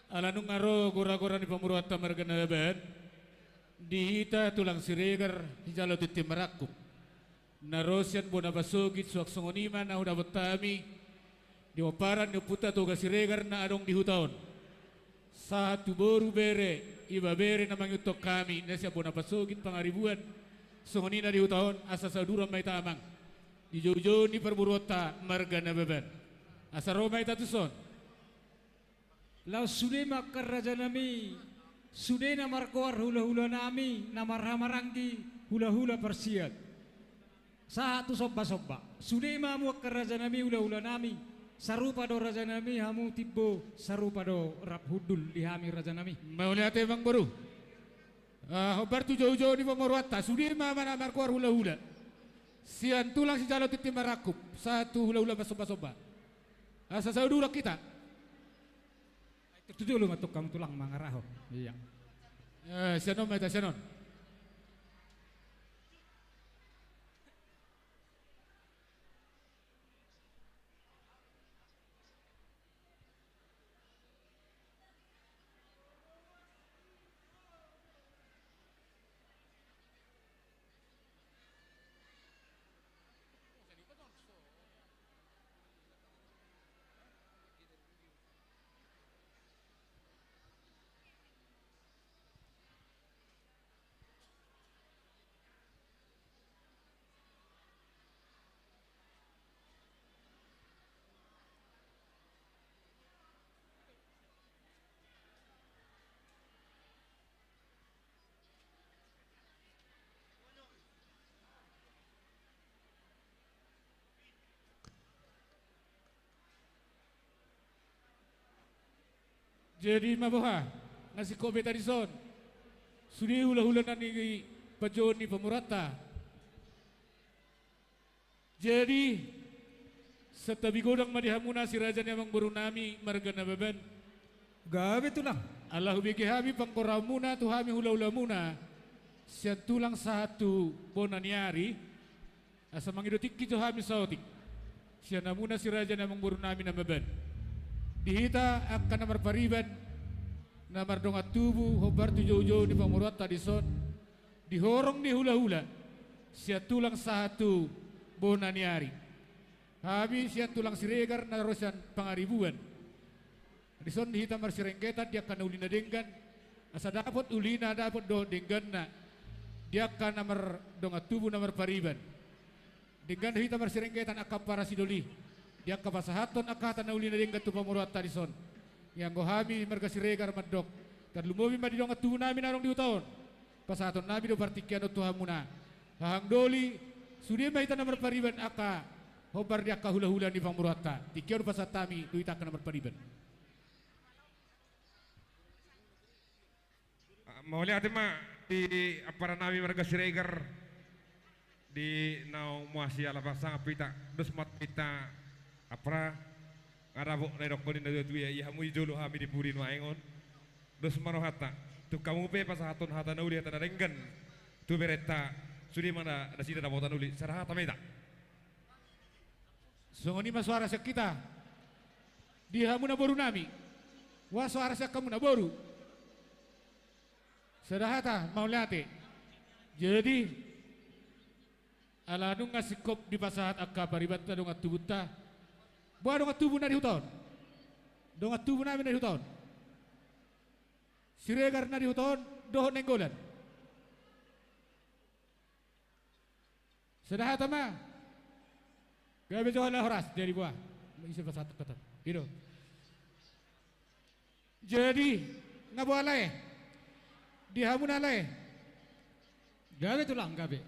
alanung ngaro gora-gora di pemurwata margana ben dihita tulang siregar hijalo titi merakuk narosian bona basogit suak songonima na udah betami di oparan di puta toga siregar na adong di hutaon satu boru bere iba bere namang utok kami nasya bona basogit pangaribuan songonina di hutaon asa sadura may tamang di jauh-jauh di permurwata margana beben Asaroma itatuson. Lau sude makar raja nami, sude namarkoar hula-hula nami, namarhamaranggi hula-hula persiat. Satu sobba-sobba. Sude mamu akar raja nami hula-hula nami, sarupa do raja nami hamu tibbo sarupa do rap hudul di hami raja nami. Mau lihat emang baru. Hobar tu jauh-jauh di pemorwata, sude mama namarkoar hula-hula. Sian tulang si jalo titi marakup, satu hula-hula sobba-sobba. Asa saudara kita. Itu dulu matuk kamu tulang mangaraho. Iya. Sianon meta sianon. Jadi mabaha nasi kobe tadi son. Sudi hula-hula nani pajoni pemurata. Jadi setabi godang madihamuna si raja namang burunami margana beban. Gabe tulang. Allah bigi hami pangkoramuna tu hami hula-hula muna. Siya tulang satu bonaniari. Asa mangidotik kito hami sautik. Siya namuna si raja namang burunami na beban. Dihita akan namar pariban. Namar dongat tubuh hobar tu jauh-jauh di pamurata di son. Dihorong di hula-hula. Siya tulang satu bonaniari. Habis siya tulang siregar na rosan pangaribuan. Di son dihita mar sirengketan dia akan ulina denggan. Asa dapat ulina dapat do denggan na. Dia akan namar dongat tubuh namar pariban. Denggan dihita mar sirengketan akap para sidoli. Dia kapasahaton akatan na ulina denggan tu pamurata di son. Yang gohami marga siregar madok. Dan lumobi madidong at tubuh namin arong diutaon. Pasahaton namin do partikian o tuhamuna. Hahang doli, sudi mahita namar pariban aka. Hobar dia kahula-hula di pamurata. Tikian pasatami tuita ka namar pariban. Mau lihat ma di apara nami marga siregar di nau muasi ala pasang pita dos mat pita apara ngarabo na dokon na tuya iya mu jolo hami di purin waengon dos marohata tu kamu pe pasahaton hata na uli hata na renggan tu bereta sudi mana da sida da botan uli sarahata meda. Songoni mas suara sak kita. Dihamu na boru nami. Wa suara sak kamu na boru. Sedahata mau lihat. Jadi ala nung ngasikop di pasahat akka paribata dong atubuta. Buah dong atubu na di huton. Dong atubu namin na di huton. Siregar na di huton dohon nenggolan. Sedahata ma. Gabi johan lah horas dari buah. Isi pasahat ketat. Gitu. Jadi ngabuah lai. Dihamun alai. Gabe tulang, gabe.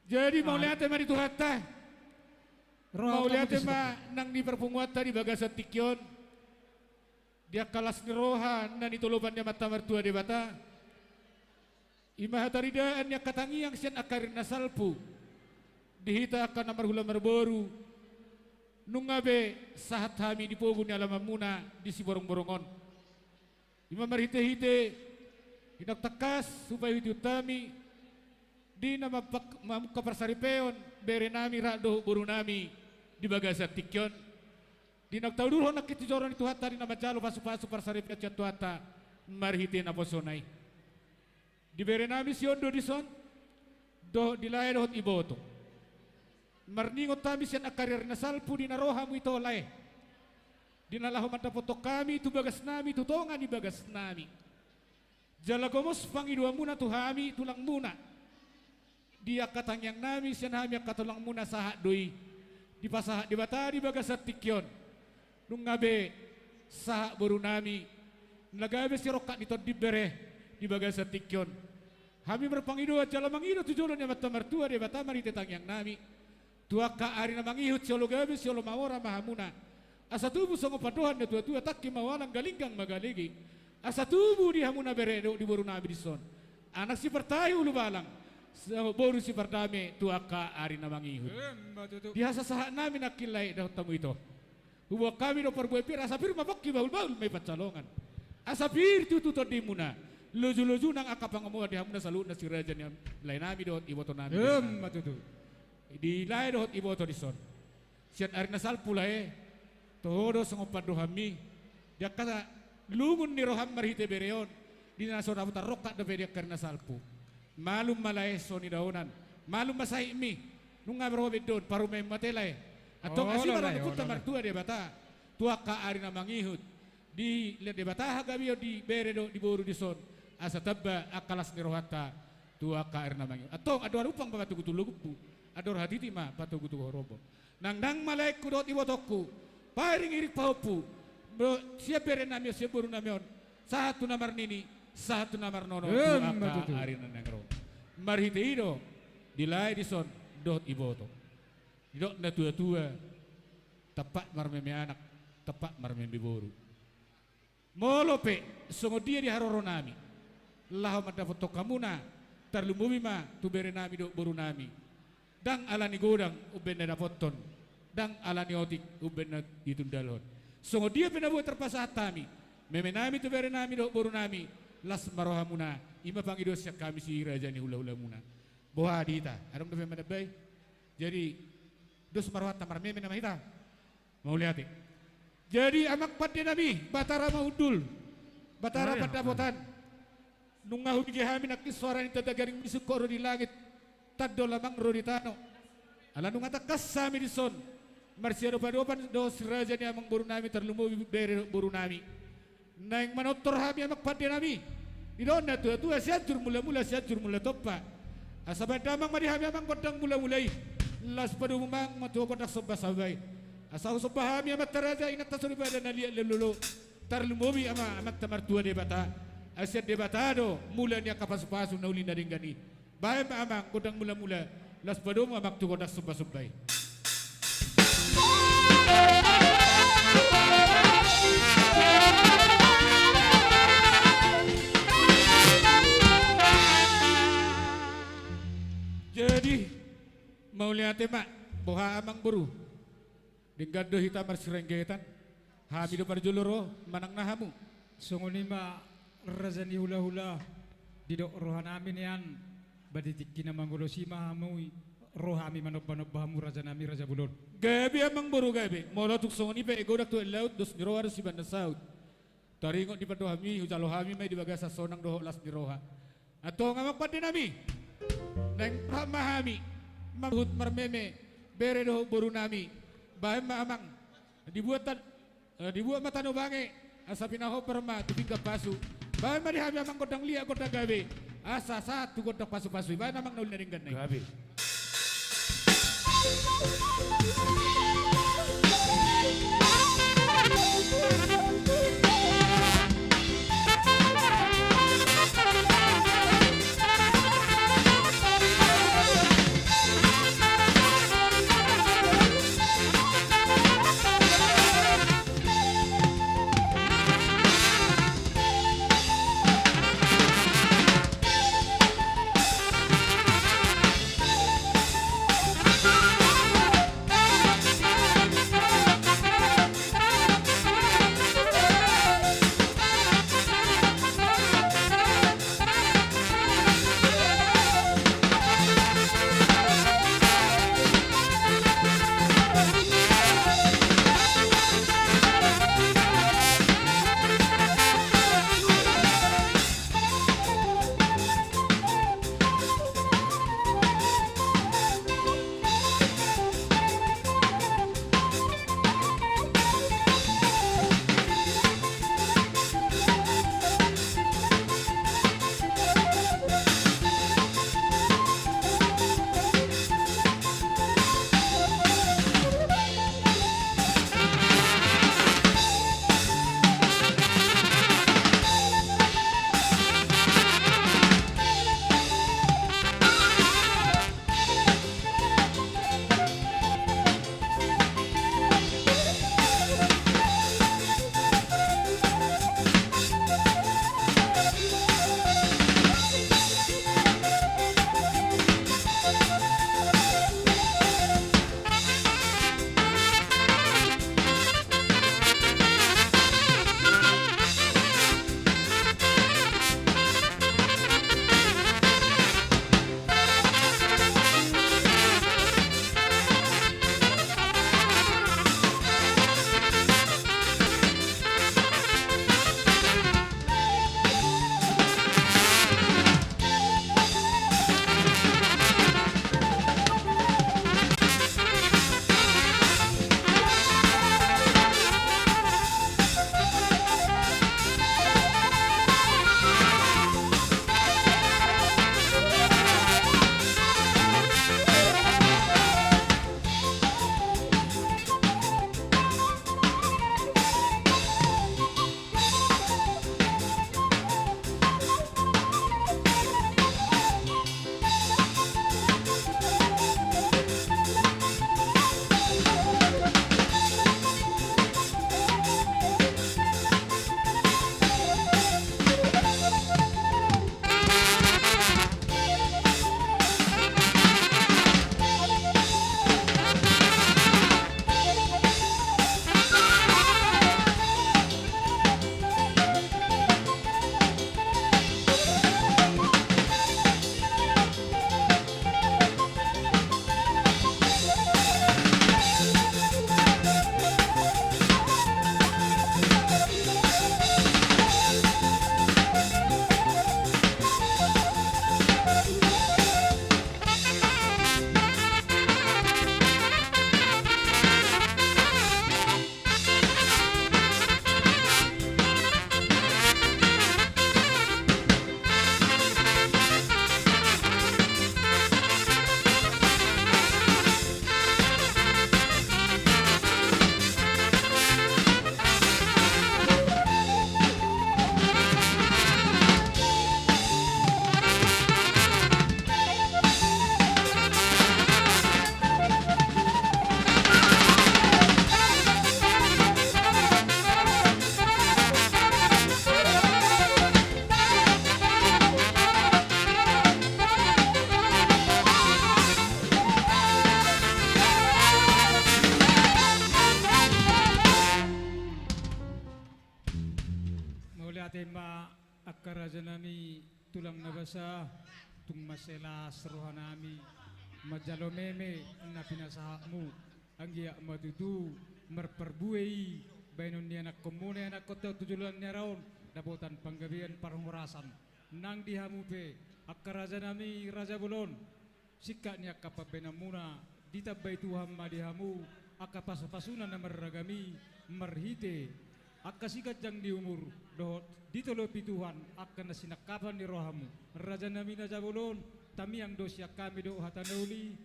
Jadi mau lihat tema di Tuhata. Mau lihat tema nang di perpunguatan di bagasan tikyon. Dia kalas nirohan dan itulupan dia mata mertua di bata. Imah hataridaan yang katangi yang sian akarin nasalpu. Dihita akan namar hula merboru. Nungabe sahat hami di pogun ni alamamuna di si borong-borongon. Imah marhite-hite. Hinak takas supaya itu utami di nama mamuka persaripeon bere nami rado buru nami di bagasan tikyon di nak tahu dulu nak kita joran itu hatta di nama jalo pasu persaripeon jatuh hatta marhite na posonai di bere nami sion do di son do di lahir hot iboto marningot tami sian akarir na salpu di narohamu itu oleh di nalahu mata foto kami tu bagas nami tu tongan di bagas nami. Jalagomos pangidua muna tu hami tulang muna. Dia katang yang nami sian hami katulang muna sahat doi. Di pasahat di batari bagasat tikyon. Nung ngabe sahat boru nami. Nagabe si rokat ditod di bere di bagasat tikyon. Hami berpangidua jalamangido tu jolon yang mata mertua di batamari tetang yang nami. Tua ka ari na mangihut si gabe si mawara mahamuna. Asa tubuh songo padohan na tua-tua takki mawalang galinggang magaligi. Asa tubuh di hamuna beredo di boru nabi di son. Anak si pertai ulu balang. Boru si perdame tuaka ari namang ihud. Diasa sahat namin nakilay dahot tamu ito. Huwag kami do perbuai pir asa pir mabaki baul-baul may pacalongan. Asa pir tututo di muna. Loju-loju nang akapangamuha di hamuna salut na si raja niya. Lay nami dohot iboto nami. Di lay dohot iboto di son. Siyan ari nasal pulay. Todo sangopan dohami. Dia kata lungun ni roham marhite bereon di naso rabuta rokat da bedia karena salpu malum malay so ni daunan malum masai mi nunga bro bedon paru mem matelay atong asi barang puta martua de bata tua ka ari na mangihut di le de bata hagabi di beredo di boru di son asa tabba akalas ni rohata tua ka ari na mangihut atong ador upang patu gutulugupu ador haditi ma patu gutu horobo nang malay kudot ibotokku paring irik paupu. Bro, siap bere nami siap buru namion. Satu namar nini, satu namar nono. Aka ari nanangro. Marhite ido dilai di son dot iboto. Dot na tua-tua. Tepat marmeme anak, tepat marmeme boru. Molope songo dia di haroro nami. Laho madapat kamuna tarlumumi ma tubere nami do boru nami. Dang alani godang uben na potton. Dang alani otik uben na ditundalon. Songo dia penabuat terpasat kami. Meme nami tubere nami do boru nami. Las marohamuna ima pangido siak kami si raja ni hula-hula muna. Boha dita, adong dobe manabay. Jadi dos marohat tamar meme nama hita. Mau lihat. Jadi amak pati nami batara maudul. Batara padapotan. Nungahu bigi nak suara ni tadagaring bisuk koro di langit. Taddo lamang rodi tano. Ala nung atakas sami di son. Marsiado padopan dos raja ni amang boru nami terlumu bere boru nami. Naing manotor hami amak pati nami. Idon na tua siatur mula-mula siatur mula topa. Asabay damang marihami amang kodang mula-mulai. Las padu mang matu kodak sobasabay. Asal sobahami amat taraja inat tasuri pada nalia lelulu. Tarlumobi ama amat tamar tua debata. Asyad debatado mula niya kapas-pasu na uli na rin gani. Bahay maamang kodang mula-mula. Las padu amak tu kodak sobasabay. Jadi mau lihat mak boha amang buru dinggado hita marsirenggetan hamido parjuluro manang nahamu Songonima razani hula-hula didok rohanami nian baditiki na mangolosima hamui rohami manob-manob bahamu raja nami raja bulon. gabi amang buru gabi molo tuk songoni pe egodak tu laut dos niroha si banda saud taringo di padohami hujalo hami mai di bagasa sonang doho las niroha atau ngamak pati nami neng pamahami mahut marmeme bere doho buru nami bahem amang dibuat matano bange asa pinaho perma tupingga pasu bahem mari hami amang kodang lia kodang gabe asa satu kodang pasu-pasu bahem amang naul naringgan neng gabe kema akaraja nami tulang nabasa tung masela seruhan nami majalo meme na pinasahakmu anggia matutu merperbuei bainon ni anak komune anak kota tujulan ni raon dapotan panggabian parmurasan nang dihamupe akaraja nami raja bulon sikka ni akapabenamuna ditabay Tuhan madihamu akapasapasunan na maragami marhite akasikat jang di umur dohot ditolopi Tuhan akan nasinakapan ni rohamu raja nami na jabulon tamiang dosya kami do hatanauli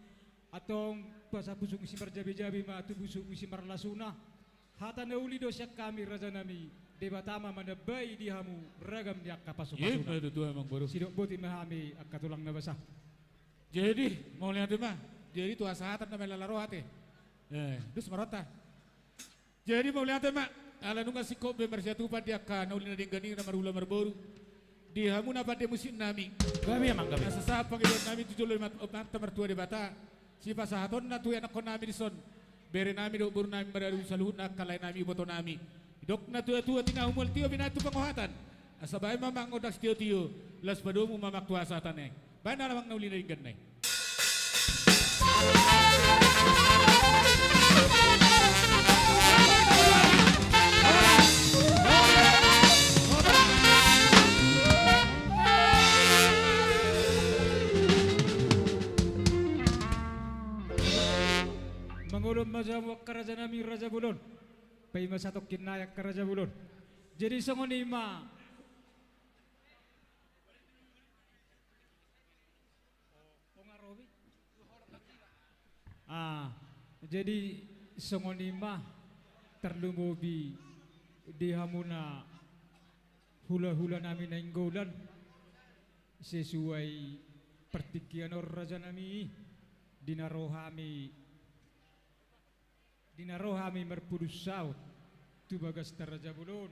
atong pasapusung isi marjabi-jabi matubusung isi marlasuna hatanauli dosya kami raja nami debatama manabay dihamu ragam ni akapasapasunan itu Tuhan emang baru. sidok buti mahami akatulang nabasa. Jadi mau lihat mah, jadi tu asahatan namanya laro hati. Dus marota. Jadi mau lihat mah, ala nunga sikop be marsiatu dia kan ulina dinggani na marula marboru. Di hamu na pade musim nami. Kami emang kami. Asa sa pangidon nami tujulo mata mertua di bata. Si pasahaton na tu anak kon nami di son. Bere nami do buru nami beradu saluhut na kalai nami boto nami. Dok na tu tina humul tio binatu pengohatan. Asa bae mamang odak tio las padomu mamak tu asatane. Bana lamang na ulina dinggani. Mangulum mazam karaja nami raja bulon pay masatok kinayak karaja bulon jadi songonima jadi songonima terlumubi di hamuna hula-hula nami nainggolan sesuai pertikian raja nami dinarohami merpudus saut tu bagas taraja bulon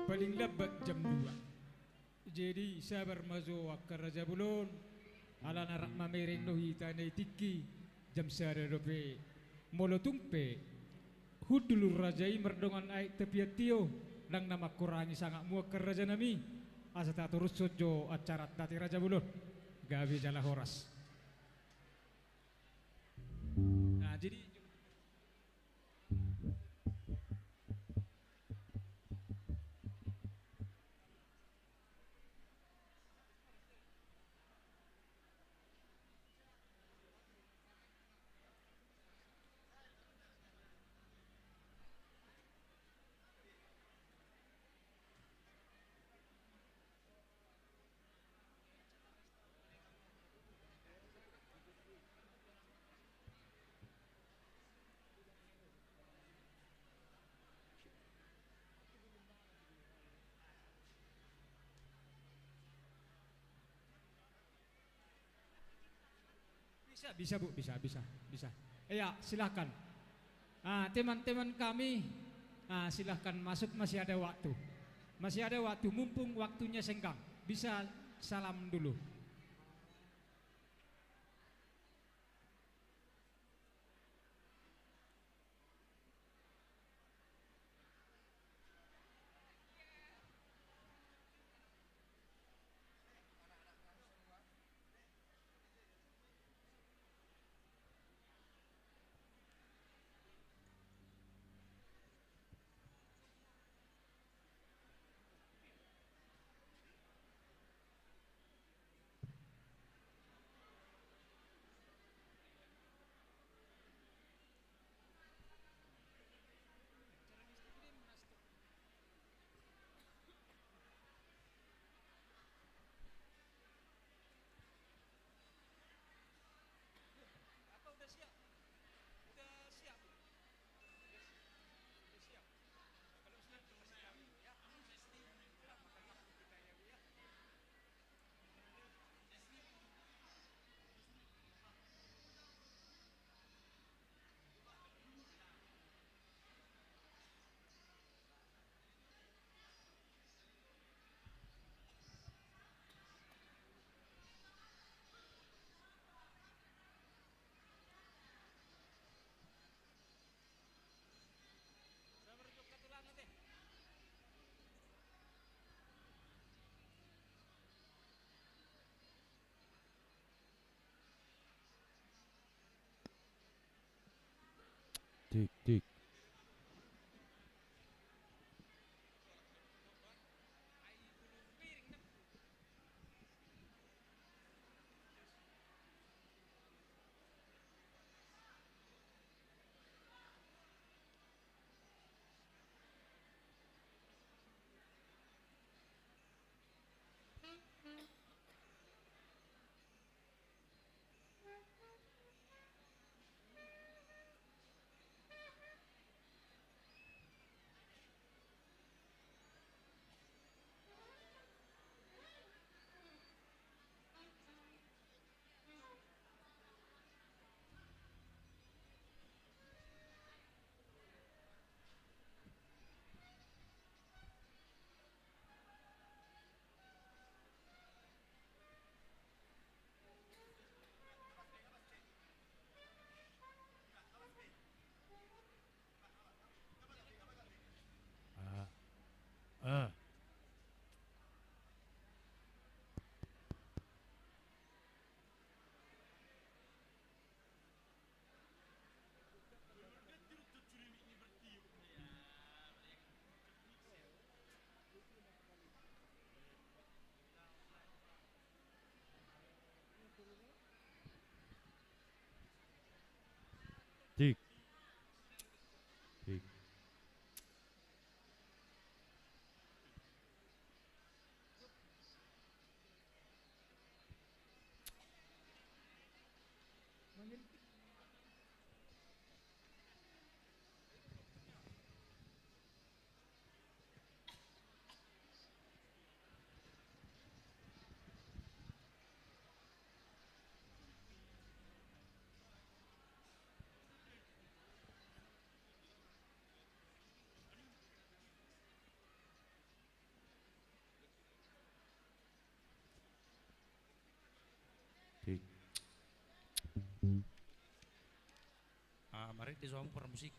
paling lebat jam 2 jadi sabar mazo akar raja bulon ala narak mamereng no hita na itiki jam sada dope molo tumpe hudulur rajai merdongan ay tepiatio nang nama kurangi sangat mua akar raja nami asa tak turut sojo acara tati raja bulon gabi jala horas. Nah jadi bisa Bu, bisa. Ya, silahkan. Teman-teman kami, silahkan masuk, masih ada waktu. Mumpung waktunya senggang. Bisa salam dulu. Tik tik. Ah. Tik tik. Tik. Mari di suang per musik.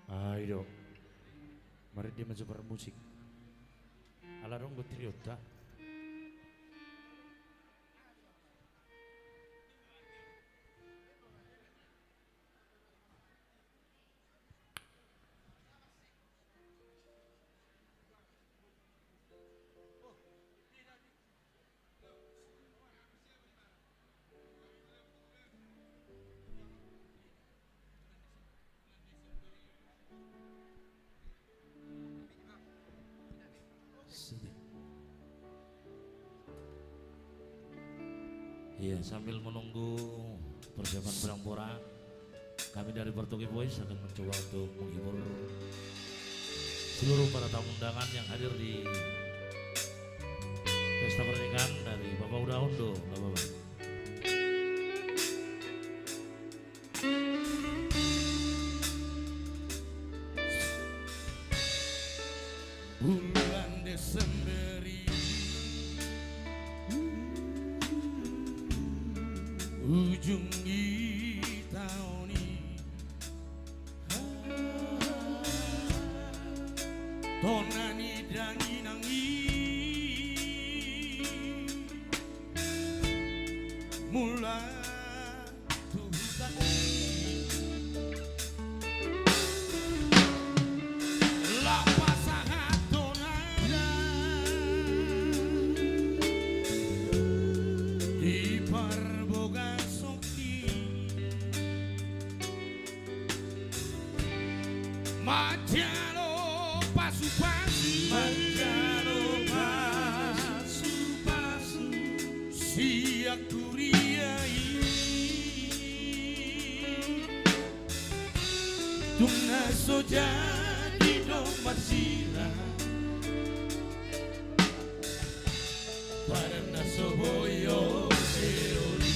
Ayo, mari dia maju per musik. Alarong gotriota. Iya, sambil menunggu persiapan Berang Pora, kami dari Portogi Boys akan mencoba untuk menghibur seluruh para tamu undangan yang hadir di pesta pernikahan dari Bapak Uda Hondo, Bapak. Bulan Desember ujung di tahun ini tonani dangi nangi mula Tuhan lapas sangat tonada di parboga soki Majano pasu-pasu siak kuriai tungna soja di domat sirah pada nasoboyo seoli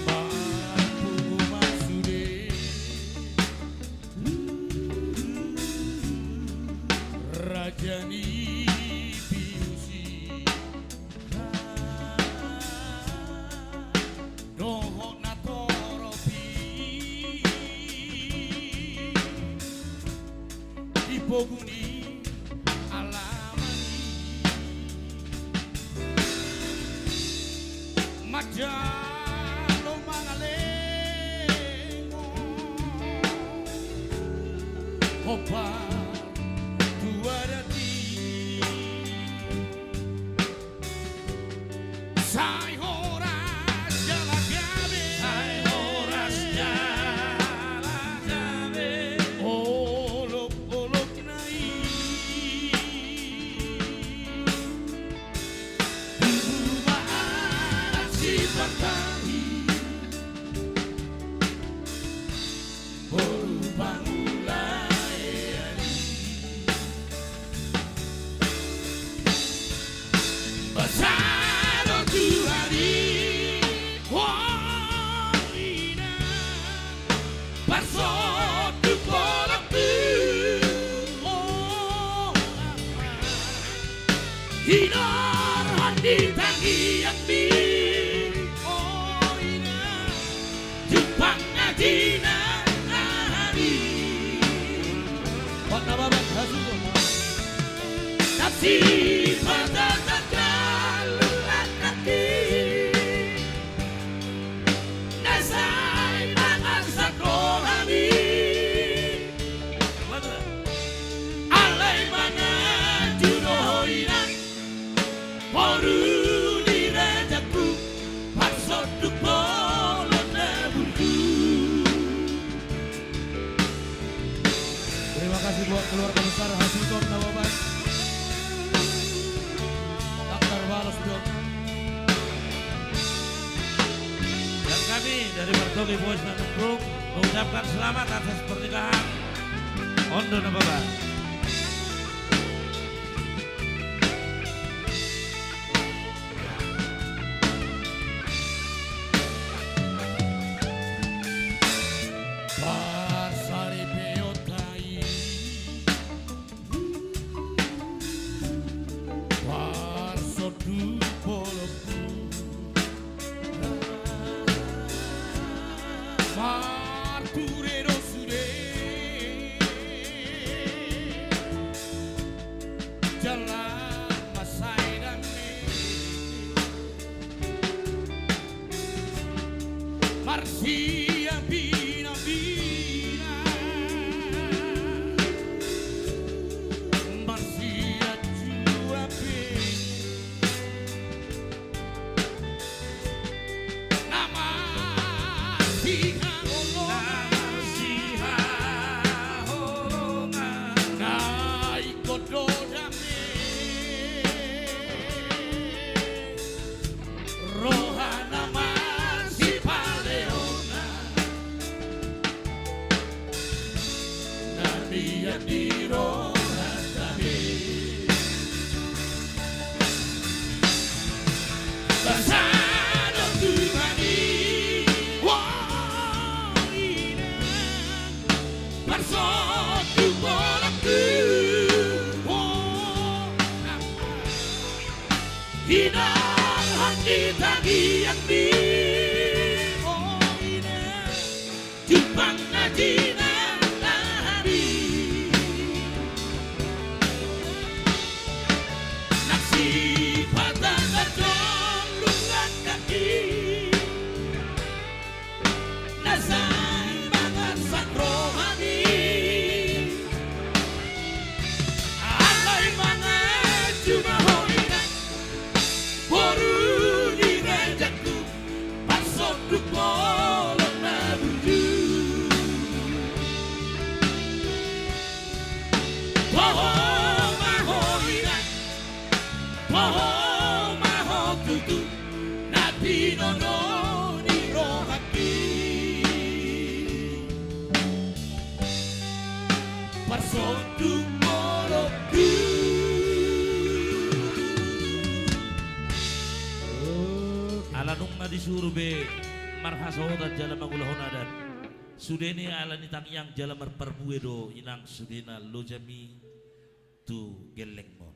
mampu maksude rajani piusi dohok natoropi dipoguni alamani majalo mangalengo opa tuarati sai horas jala gabe olok nai rumah si pantai berubah Basado tu hari Wahina Parso tu polak tu Oh Hinar hati tangi yakni Oh ina Jepang ngajina hari Wana babak hasudo Nafsi pada Terima kasih buat keluarga besar Hasuton Nawaban, Dr. Balos Dok. Dan kami dari Portogi Boys Bandung Group mengucapkan selamat atas pernikahan Hondo Nababan. Pasari peotai Parsodu poloku Marturero sude Jalan masai dame Marsia bina bina Marsia jua Nama siha holonga Naik kodo dame mi oina Jepang najina lahari Naksi patah kadong lungan kaki Nasai banget sang rohani Alay banget cuma hoina Boru di rejakku Pasok dukmolong na buju Poho maho ina Poho maho tutu Nabi nono ni rohaki Pasok dukmolong Alanung na disuruh be marhasotan jalan magulahon adan. Sudeni alani tangyang jalan merperbuedo inang sudena lojami tu gelengmon.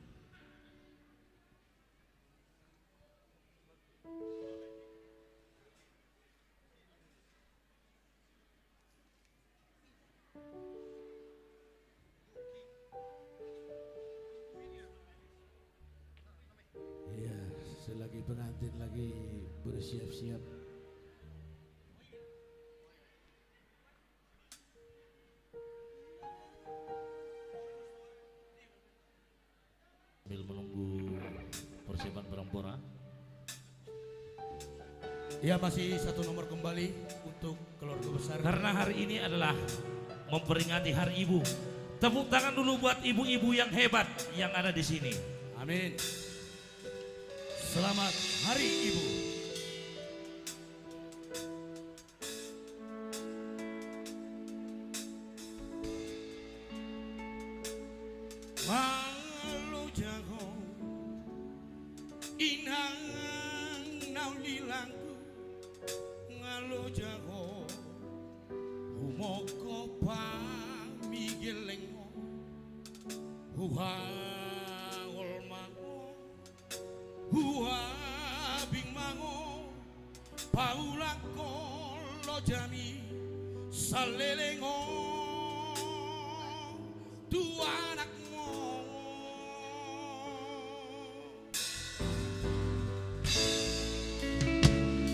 Iya, selagi pengantin lagi bersiap-siap. Sambil menunggu persiapan Berampora. Ya masih satu nomor kembali untuk keluarga besar. Karena hari ini adalah memperingati Hari Ibu. Tepuk tangan dulu buat ibu-ibu yang hebat yang ada di sini. Amin. Selamat Hari Ibu. Walau jago inang naulilangku ngalo jago humoko pamigelengo huhangol mango huha bing mango paulako lo jami salelengo tu anakmu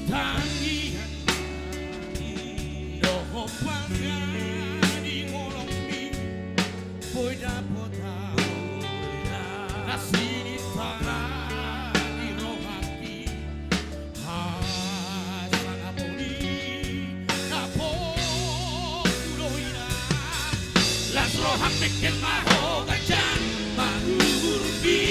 tangian doho pangani ngolongmi boy dapota nasini tanah di rohaki hasang aponi napo kuloina las rohak bikin maho gajang mahurbi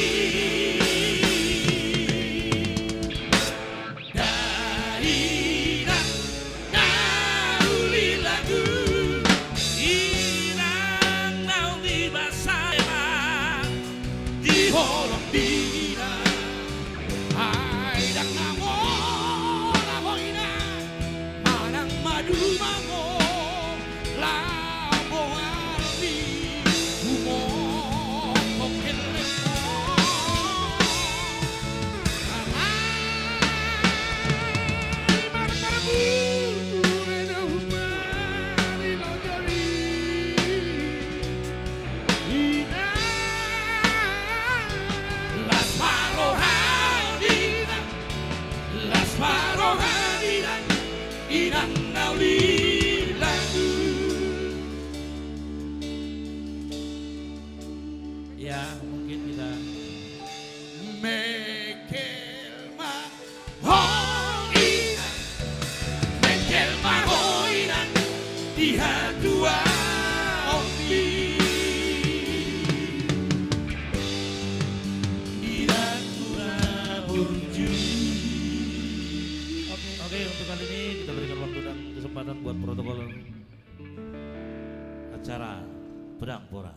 Ya mungkin kita Mekel mahoinan Mekel mahoinan Diha dua opi Ira tura burju. Oke, untuk kali ini kita berikan waktu dan kesempatan buat protokol acara Berampora.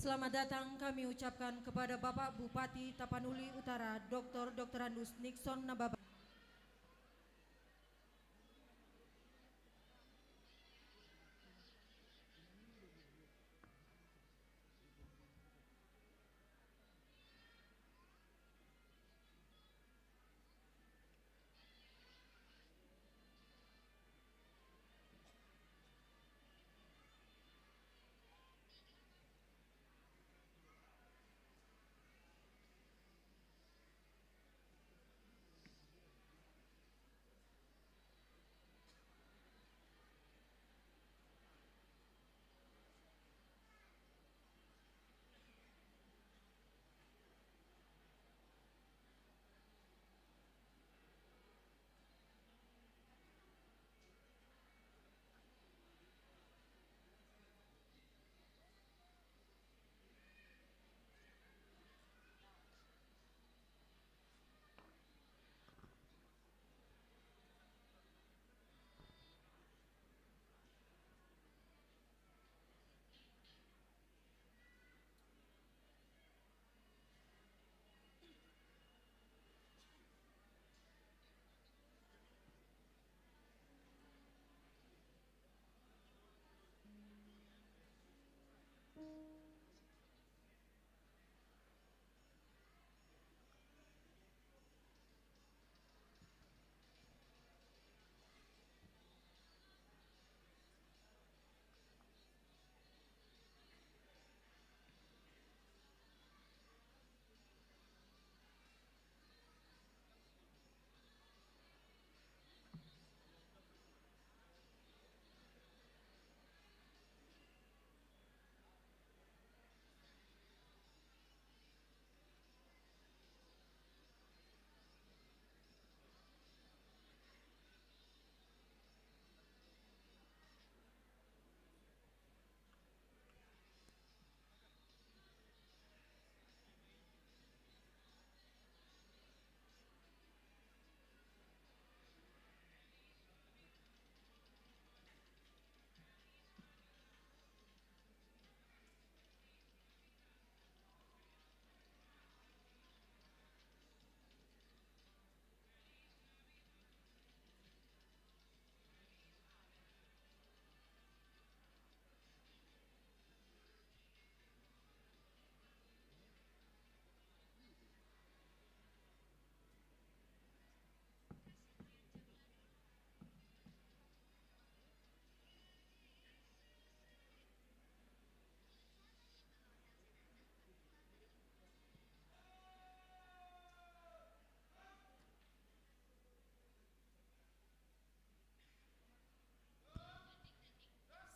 Selamat datang kami ucapkan kepada Bapak Bupati Tapanuli Utara Dr. Andus Nixon Nababan.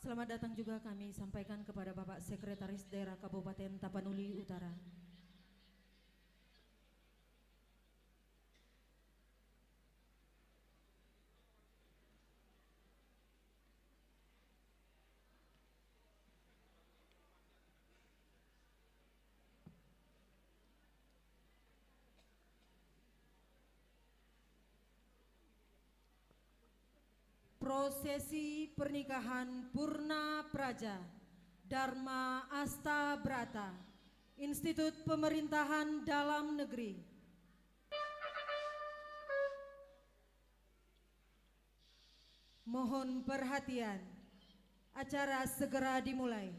Selamat datang juga kami sampaikan kepada Bapak Sekretaris Daerah Kabupaten Tapanuli Utara. Prosesi pernikahan Purna Praja Dharma Asta Brata Institut Pemerintahan Dalam Negeri. Mohon perhatian, acara segera dimulai.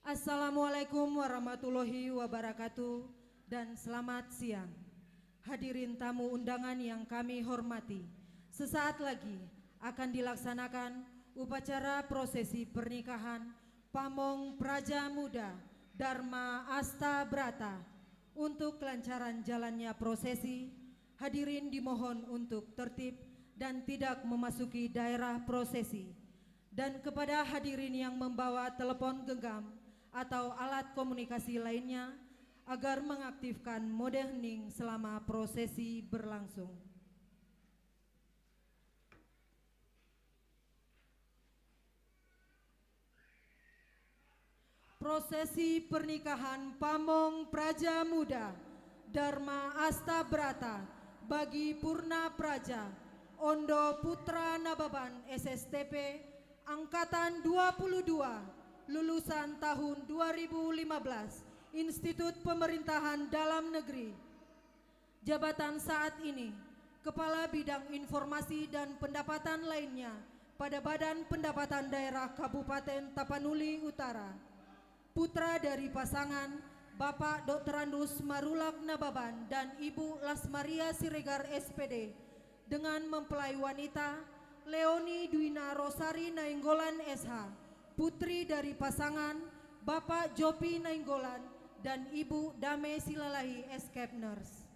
Assalamualaikum warahmatullahi wabarakatuh dan selamat siang. Hadirin tamu undangan yang kami hormati, sesaat lagi akan dilaksanakan upacara prosesi pernikahan Pamong Praja Muda Dharma Asta Brata. Untuk kelancaran jalannya prosesi, hadirin dimohon untuk tertib dan tidak memasuki daerah prosesi. Dan kepada hadirin yang membawa telepon genggam atau alat komunikasi lainnya, agar mengaktifkan mode hening selama prosesi berlangsung. Prosesi pernikahan Pamong Praja Muda Dharma Asta Brata bagi Purna Praja Ondo Putra Nababan SSTP Angkatan 22 lulusan tahun 2015, Institut Pemerintahan Dalam Negeri. Jabatan saat ini Kepala Bidang Informasi dan Pendapatan lainnya pada Badan Pendapatan Daerah Kabupaten Tapanuli Utara. Putra dari pasangan Bapak Dr. Andus Marulak Nababan dan Ibu Lasmaria Siregar SPD dengan mempelai wanita Leoni Dwina Rosari Nainggolan SH, putri dari pasangan Bapak Jopi Nainggolan dan Ibu Dame Silalahi Eskepners.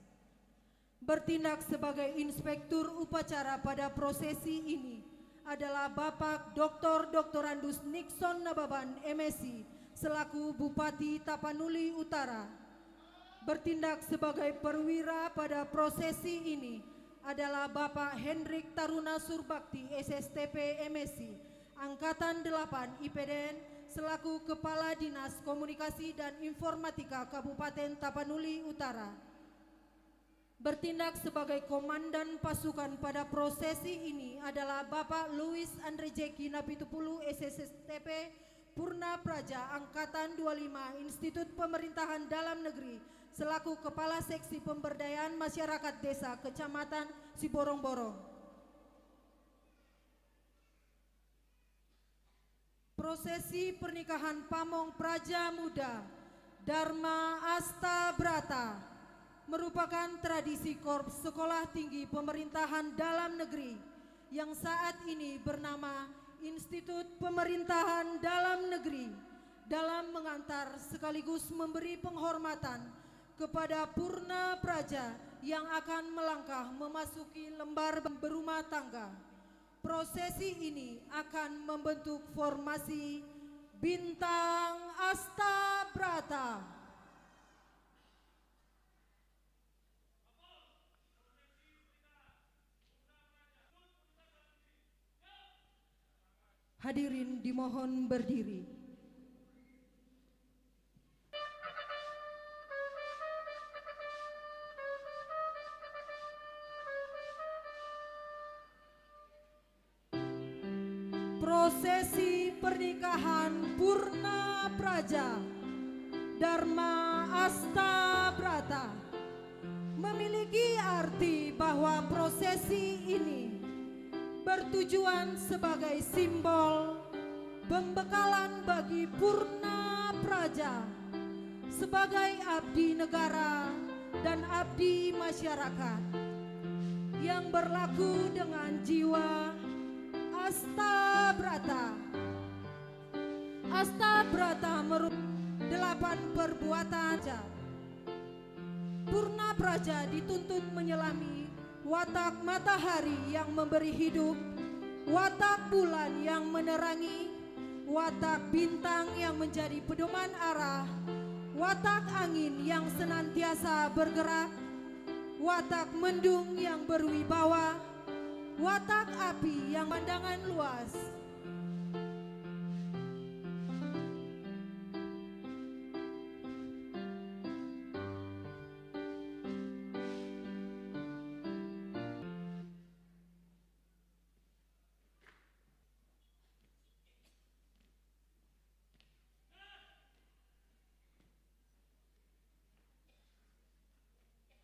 Bertindak sebagai inspektur upacara pada prosesi ini adalah Bapak Dr. Andus Nixon Nababan MSc selaku Bupati Tapanuli Utara. Bertindak sebagai perwira pada prosesi ini adalah Bapak Hendrik Taruna Surbakti SSTP MSc Angkatan 8 IPDN selaku Kepala Dinas Komunikasi dan Informatika Kabupaten Tapanuli Utara. Bertindak sebagai komandan pasukan pada prosesi ini adalah Bapak Louis Andre Jeki Napitupulu SSTP Purna Praja Angkatan 25 Institut Pemerintahan Dalam Negeri selaku Kepala Seksi Pemberdayaan Masyarakat Desa Kecamatan Siborong-Borong. Prosesi pernikahan Pamong Praja Muda Dharma Asta Brata merupakan tradisi Korps Sekolah Tinggi Pemerintahan Dalam Negeri yang saat ini bernama Institut Pemerintahan Dalam Negeri dalam mengantar sekaligus memberi penghormatan kepada Purna Praja yang akan melangkah memasuki lembar berumah tangga. Prosesi ini akan membentuk formasi Bintang Asta Brata. Hadirin dimohon berdiri. Prosesi pernikahan Purna Praja Dharma Asta Brata memiliki arti bahwa prosesi ini bertujuan sebagai simbol pembekalan bagi Purna Praja sebagai abdi negara dan abdi masyarakat yang berlaku dengan jiwa Asta Brata. Asta Brata merupakan 8 perbuatan. Purna Praja dituntut menyelami watak matahari yang memberi hidup, watak bulan yang menerangi, watak bintang yang menjadi pedoman arah, watak angin yang senantiasa bergerak, watak mendung yang berwibawa, watak api yang pandangan luas,